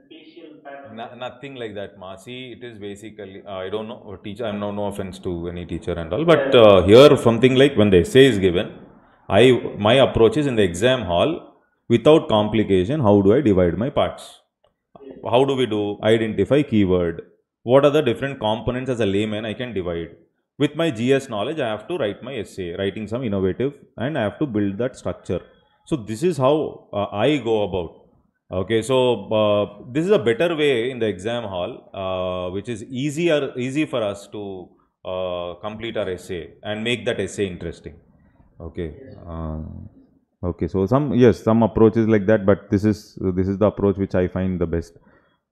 spatial patterns. Nothing like that, Masi. It is basically, I don't know, teacher, I'm no offense to any teacher and all, but here something like when the essay is given, my approach is in the exam hall, without complication, how do I divide my parts? How do we do? Identify keyword. What are the different components as a layman I can divide? With my GS knowledge, I have to write my essay, writing some innovative, and I have to build that structure. So, this is how I go about. Okay, so this is a better way in the exam hall, which is easy for us to complete our essay and make that essay interesting. Okay. Okay, so some approaches like that, but this is the approach which I find the best,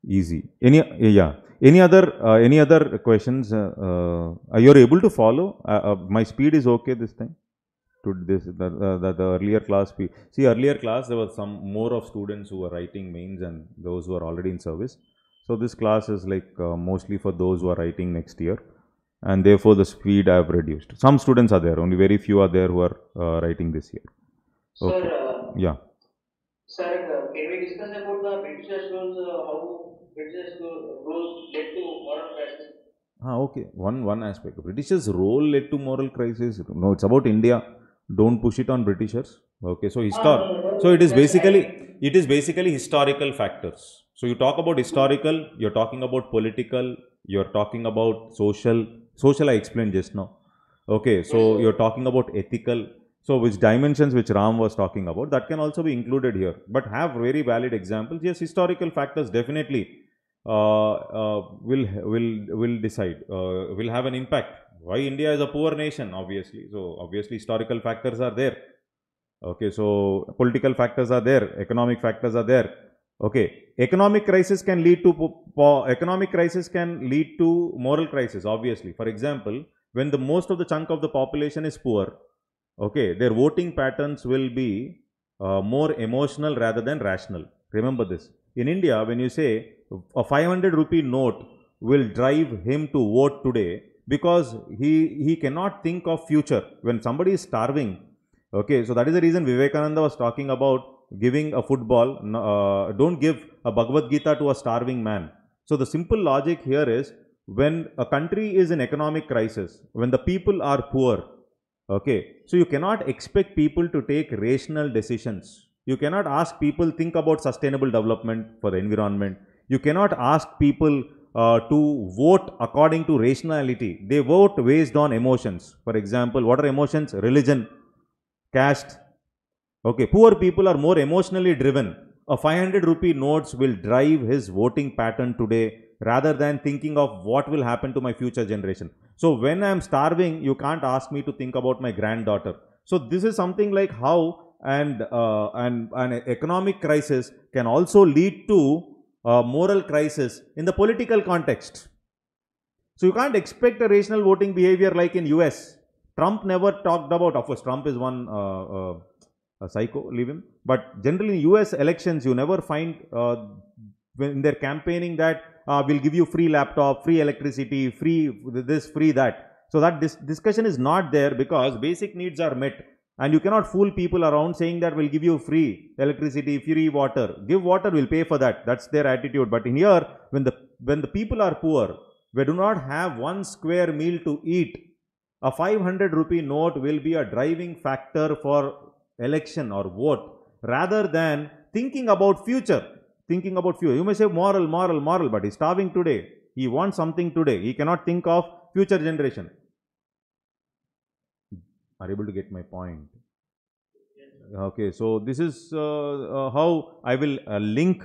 easy. Any other questions? You're able to follow? My speed is okay this time. To this the earlier class. See, earlier class there was some more of students who were writing mains and those who are already in service. So this class is like mostly for those who are writing next year, and therefore the speed I have reduced. Some students are there, only very few are there who are writing this year. Okay. Sir, Yeah. Sir, can we discuss about the British rules, how British rules led to moral crisis? Okay. One aspect. Britishers' role led to moral crisis. No, it's about India. Don't push it on Britishers. Okay. So So it is basically historical factors. So you talk about historical, you're talking about political, you're talking about social. Social I explained just now. Okay. So you're talking about ethical. So which dimensions which Ram was talking about, that can also be included here. But have very valid examples. Yes, historical factors definitely will decide, will have an impact. Why India is a poor nation, obviously. So obviously historical factors are there. Okay, so political factors are there, economic factors are there. Okay, economic crisis can lead to moral crisis, obviously. For example, when the most of the chunk of the population is poor, okay, their voting patterns will be more emotional rather than rational. Remember this. In India, when you say a 500 rupee note will drive him to vote today, because he cannot think of future. When somebody is starving, okay, so that is the reason Vivekananda was talking about giving a football. Don't give a Bhagavad Gita to a starving man. So the simple logic here is, when a country is in economic crisis, when the people are poor, okay, so you cannot expect people to take rational decisions. You cannot ask people think about sustainable development for the environment. You cannot ask people to vote according to rationality. They vote based on emotions. For example, what are emotions? Religion, caste. Okay, poor people are more emotionally driven. A 500 rupee notes will drive his voting pattern today rather than thinking of what will happen to my future generation. So when I am starving, you can't ask me to think about my granddaughter. So this is something like how and an economic crisis can also lead to a moral crisis in the political context. So you can't expect a rational voting behavior like in US. Trump never talked about, of course, Trump is one a psycho, leave him. But generally in US elections, you never find when they're campaigning that we'll give you free laptop, free electricity, free this, free that. So that this discussion is not there because basic needs are met. And you cannot fool people around saying that we'll give you free electricity, free water. Give water, we'll pay for that. That's their attitude. But in here, when the people are poor, we do not have one square meal to eat, a 500 rupee note will be a driving factor for election or vote rather than thinking about future. Thinking about future. You may say moral, but he's starving today. He wants something today. He cannot think of future generation. Are you able to get my point? Okay, so this is how I will link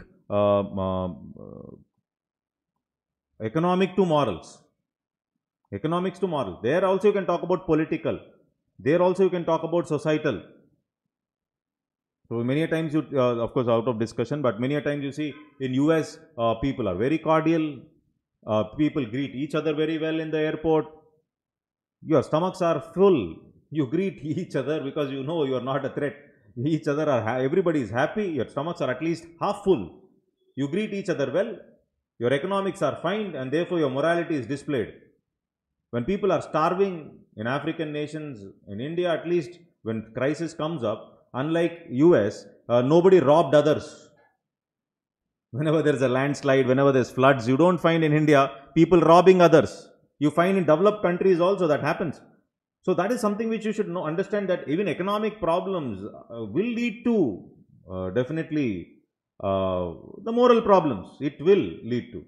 economic to morals. Economics to morals. There also you can talk about political. There also you can talk about societal. So many a times you, of course, out of discussion, but many a times you see in US people are very cordial. People greet each other very well in the airport. Your stomachs are full. You greet each other because you know you are not a threat. Each other are everybody is happy. Your stomachs are at least half full. You greet each other well. Your economics are fine, and therefore your morality is displayed. When people are starving in African nations, in India at least, when crisis comes up, unlike US, nobody robbed others. Whenever there is a landslide, whenever there is floods, you don't find in India people robbing others. You find in developed countries also that happens. So that is something which you should know, understand that even economic problems will lead to definitely the moral problems. It will lead to.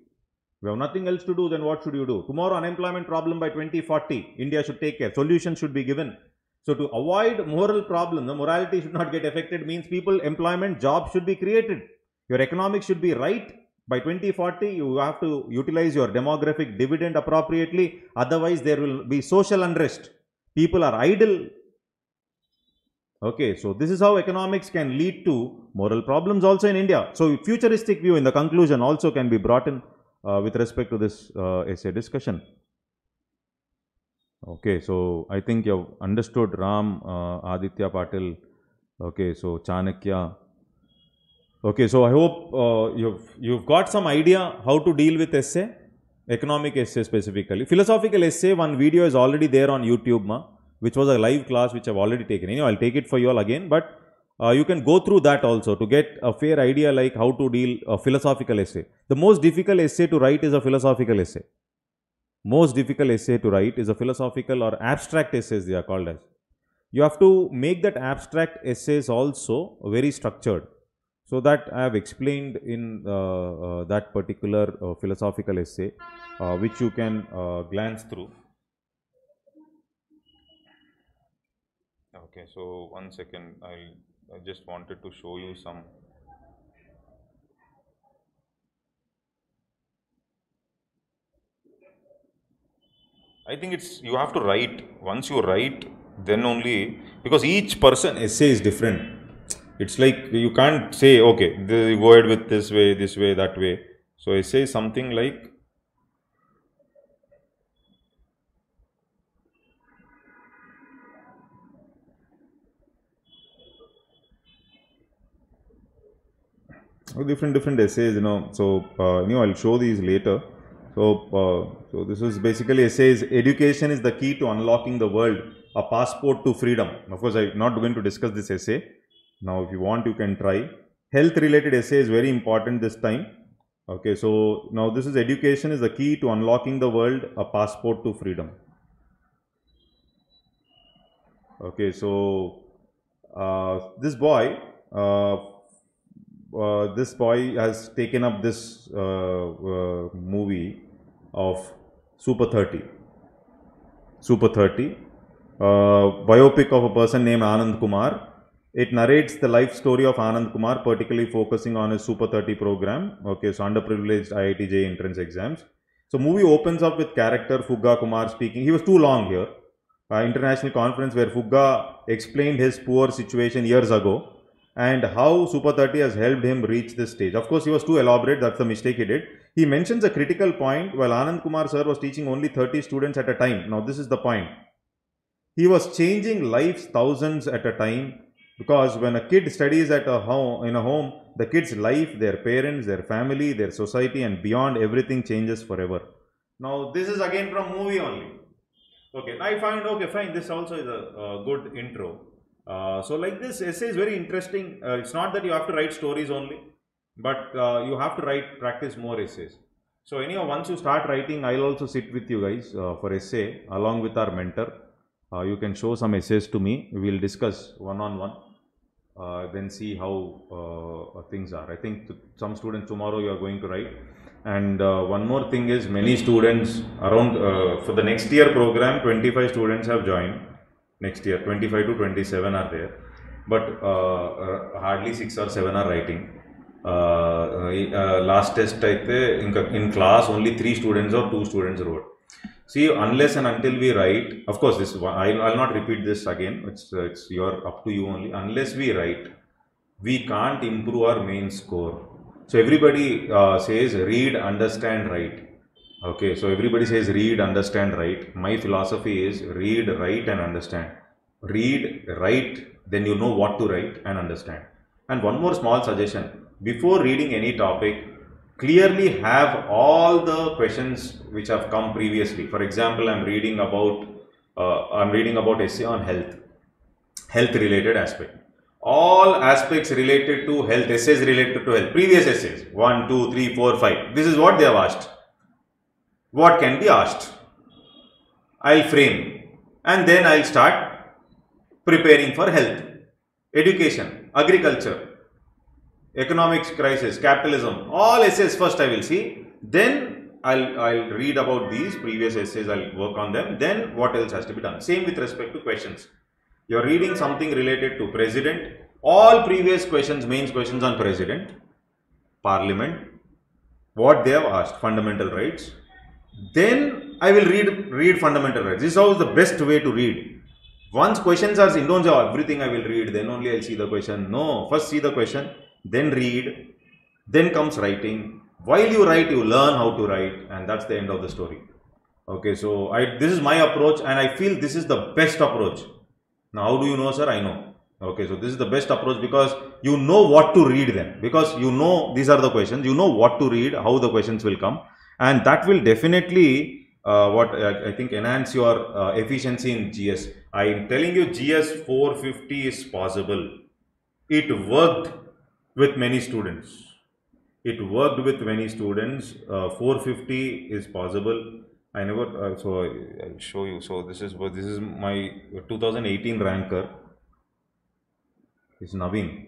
We have nothing else to do, then what should you do? Tomorrow unemployment problem by 2040, India should take care. Solutions should be given. So to avoid moral problem, the morality should not get affected means people, employment, jobs should be created. Your economics should be right. By 2040, you have to utilize your demographic dividend appropriately. Otherwise, there will be social unrest. People are idle. Okay, so this is how economics can lead to moral problems also in India. So futuristic view in the conclusion also can be brought in with respect to this essay discussion. Okay, so I think you have understood Ram, Aditya Patil, okay, so Chanakya. Okay, so I hope you've got some idea how to deal with essay. Economic essay specifically. Philosophical essay, one video is already there on YouTube, which was a live class which I've already taken. You know, I'll take it for you all again, but you can go through that also to get a fair idea like how to deal a philosophical essay. The most difficult essay to write is a philosophical essay. Most difficult essay to write is a philosophical or abstract essays they are called as. You have to make that abstract essays also very structured. So that I have explained in that particular philosophical essay, which you can glance through. Okay, so 1 second, I just wanted to show you some. I think it's, you have to write. Once you write, then only, because each person essay is different. It's like you can't say, okay, you go ahead with this way, that way. So essay is something like, different essays, you know. So I'll show these later. So so this is basically essays. Education is the key to unlocking the world, a passport to freedom. Of course, I'm not going to discuss this essay. Now, if you want, you can try. Health related essay is very important this time. Okay, so now this is education is the key to unlocking the world, a passport to freedom. Okay, so this boy has taken up this movie of Super 30. Super 30, biopic of a person named Anand Kumar. It narrates the life story of Anand Kumar, particularly focusing on his Super 30 program. Okay, so underprivileged IIT JEE entrance exams. So movie opens up with character Fugga Kumar speaking. He was too long here. International conference where Fugga explained his poor situation years ago and how Super 30 has helped him reach this stage. Of course, he was too elaborate. That's the mistake he did. He mentions a critical point while Anand Kumar sir was teaching only 30 students at a time. Now, this is the point. He was changing lives thousands at a time, because when a kid studies at a home, in a home, the kid's life, their parents, their family, their society and beyond, everything changes forever. Now, this is again from movie only. Okay, I find, okay, fine, this also is a good intro. So like this essay is very interesting. It's not that you have to write stories only, but you have to practice more essays. So anyhow, once you start writing, I'll also sit with you guys for essay along with our mentor. You can show some essays to me. We'll discuss one-on-one. Then see how things are. I think some students tomorrow you are going to write. And one more thing is, many students around for the next year program, 25 students have joined. Next year, 25 to 27 are there, but hardly 6 or 7 are writing. Last test in class only 3 students or 2 students wrote. See, unless and until we write, of course, this I'll not repeat this again. It's up to you only. Unless we write, we can't improve our main score. So everybody says read, understand, write. Okay, so everybody says read, understand, write. My philosophy is read, write and understand. Read, write, then you know what to write and understand. And one more small suggestion. Before reading any topic, clearly have all the questions which have come previously. For example, I'm reading about essay on health related aspect. All aspects related to health, essays related to health, previous essays, 1, 2, 3, 4, 5. This is what they have asked. What can be asked? I'll frame and then I'll start preparing for health, education, agriculture, economics crisis, capitalism, all essays first I will see, then I'll read about these previous essays, I'll work on them, then what else has to be done. Same with respect to questions. You're reading something related to president, all previous questions, main questions on president, parliament, what they have asked, fundamental rights, then I will read fundamental rights. This is always the best way to read. Once questions are seen, don't say everything I will read, then only I'll see the question. No, first see the question, then read, then comes writing. While you write, you learn how to write, and that's the end of the story. Okay, so this is my approach, and I feel this is the best approach. Now, how do you know, sir? I know. Okay, so this is the best approach because you know what to read then. Because you know these are the questions, you know what to read, how the questions will come, and that will definitely I think enhance your efficiency in GS. I am telling you, GS 450 is possible. It worked with many students. It worked with many students. 450 is possible. I never. So I'll show you. So this is my 2018 ranker. It's Naveen.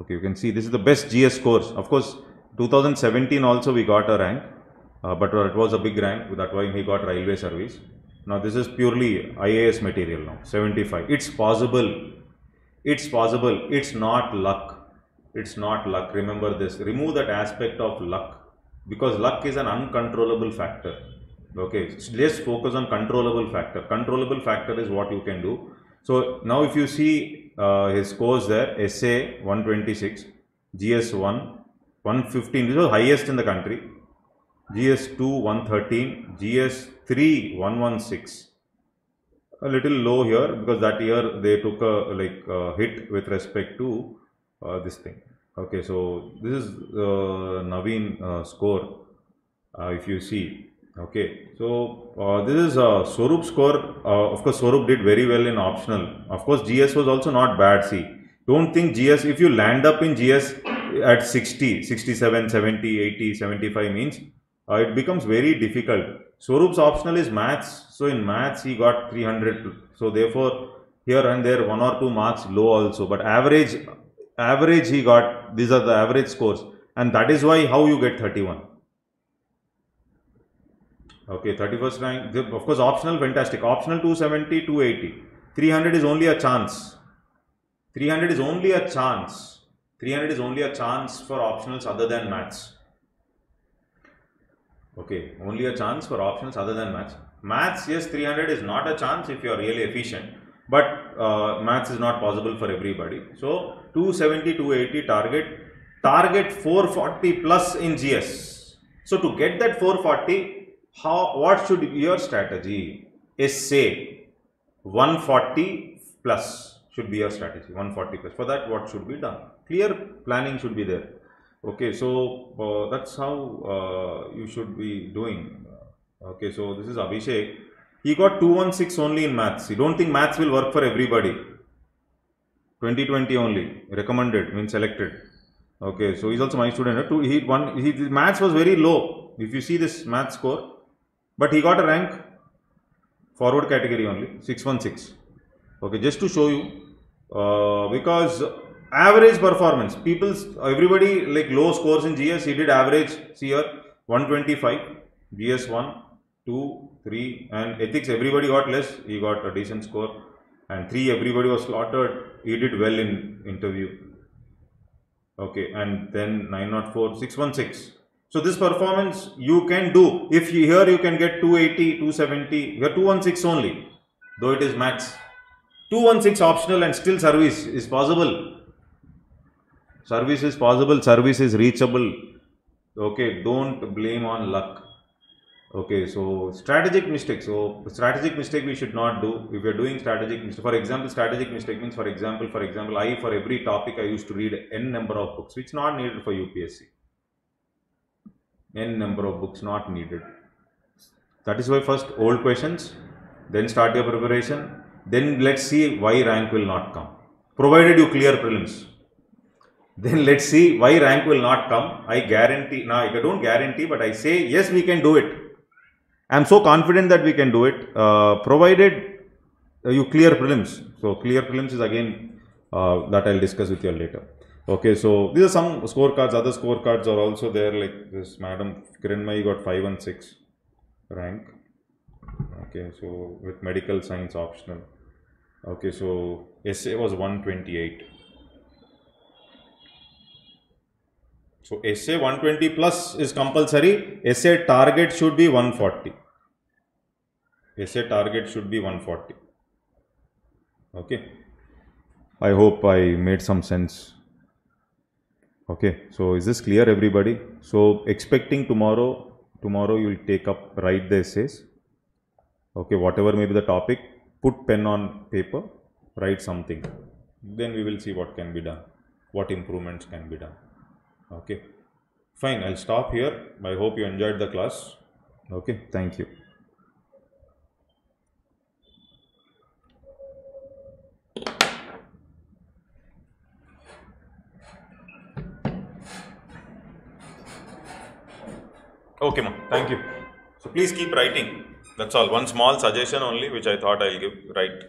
Okay, you can see this is the best GS scores. Of course, 2017 also we got a rank, but it was a big rank. That's why he got railway service. Now this is purely IAS material now. 75. It's possible. It's possible. It's not luck. It's not luck. Remember this. Remove that aspect of luck, because luck is an uncontrollable factor. Okay, let's focus on controllable factor. Controllable factor is what you can do. So now if you see his scores there, essay 126, GS 1 115, this was highest in the country, GS 2 113, GS 3 116. A little low here because that year they took a hit with respect to this thing. Okay, so this is Naveen score. If you see, okay, so this is Swaroop score. Of course, Swaroop did very well in optional. Of course, GS was also not bad. See, don't think GS, if you land up in GS at 60, 67, 70, 80, 75 means it becomes very difficult. Swaroop's optional is maths. So in maths, he got 300. So therefore, here and there, 1 or 2 marks low also. But average he got, these are the average scores. And that is why how you get 31. Okay, 31st rank. Of course, optional, fantastic. Optional 270, 280. 300 is only a chance. 300 is only a chance. 300 is only a chance for optionals other than maths. Okay, only a chance for options other than maths. Maths, yes, 300 is not a chance if you are really efficient, but maths is not possible for everybody. So 270, 280 target 440 plus in GS. So to get that 440, what should be your strategy? Essay 140 plus should be your strategy, 140 plus. For that, what should be done? Clear planning should be there. Okay, so that's how you should be doing. Okay, so this is Abhishek. He got 216 only in maths. You don't think maths will work for everybody? 2020 only, recommended, means selected. Okay, so he's also my student. Maths was very low. If you see this maths score, but he got a rank forward category only, 616. Okay, just to show you, because average performance, everybody like low scores in GS, he did average, see here, 125, GS 1, 2, 3, and ethics, everybody got less, he got a decent score, and 3, everybody was slaughtered, he did well in interview. Okay, and then 904, 616. So this performance you can do. If you here you can get 280, 270, here 216 only, though it is max. 216 optional and still service is possible. Service is possible, service is reachable. Okay, don't blame on luck. Okay, so strategic mistake. So strategic mistake we should not do. If we are doing strategic mistake, for example, strategic mistake means for example, for every topic I used to read n number of books, which not needed for UPSC. N number of books not needed. That is why first old questions, then start your preparation, then let's see why rank will not come. Provided you clear prelims. Then let's see why rank will not come. I guarantee, now I don't guarantee, but I say yes, we can do it. I am so confident that we can do it, provided you clear prelims. So clear prelims is again that I'll discuss with you later. Okay, so these are some scorecards. Other scorecards are also there, like this Madam Kiranmai got 516 rank. Okay, so with medical science optional. Okay, so essay was 128. So essay 120 plus is compulsory. Essay target should be 140. Essay target should be 140. Okay. I hope I made some sense. Okay, so is this clear, everybody? So expecting tomorrow you will write the essays. Okay, whatever may be the topic, put pen on paper, write something. Then we will see what can be done, what improvements can be done. Okay, fine, I'll stop here. I hope you enjoyed the class. Okay, thank you. Okay, ma'am. Thank you. So please keep writing. That's all. One small suggestion only, which I thought I'll give. Write.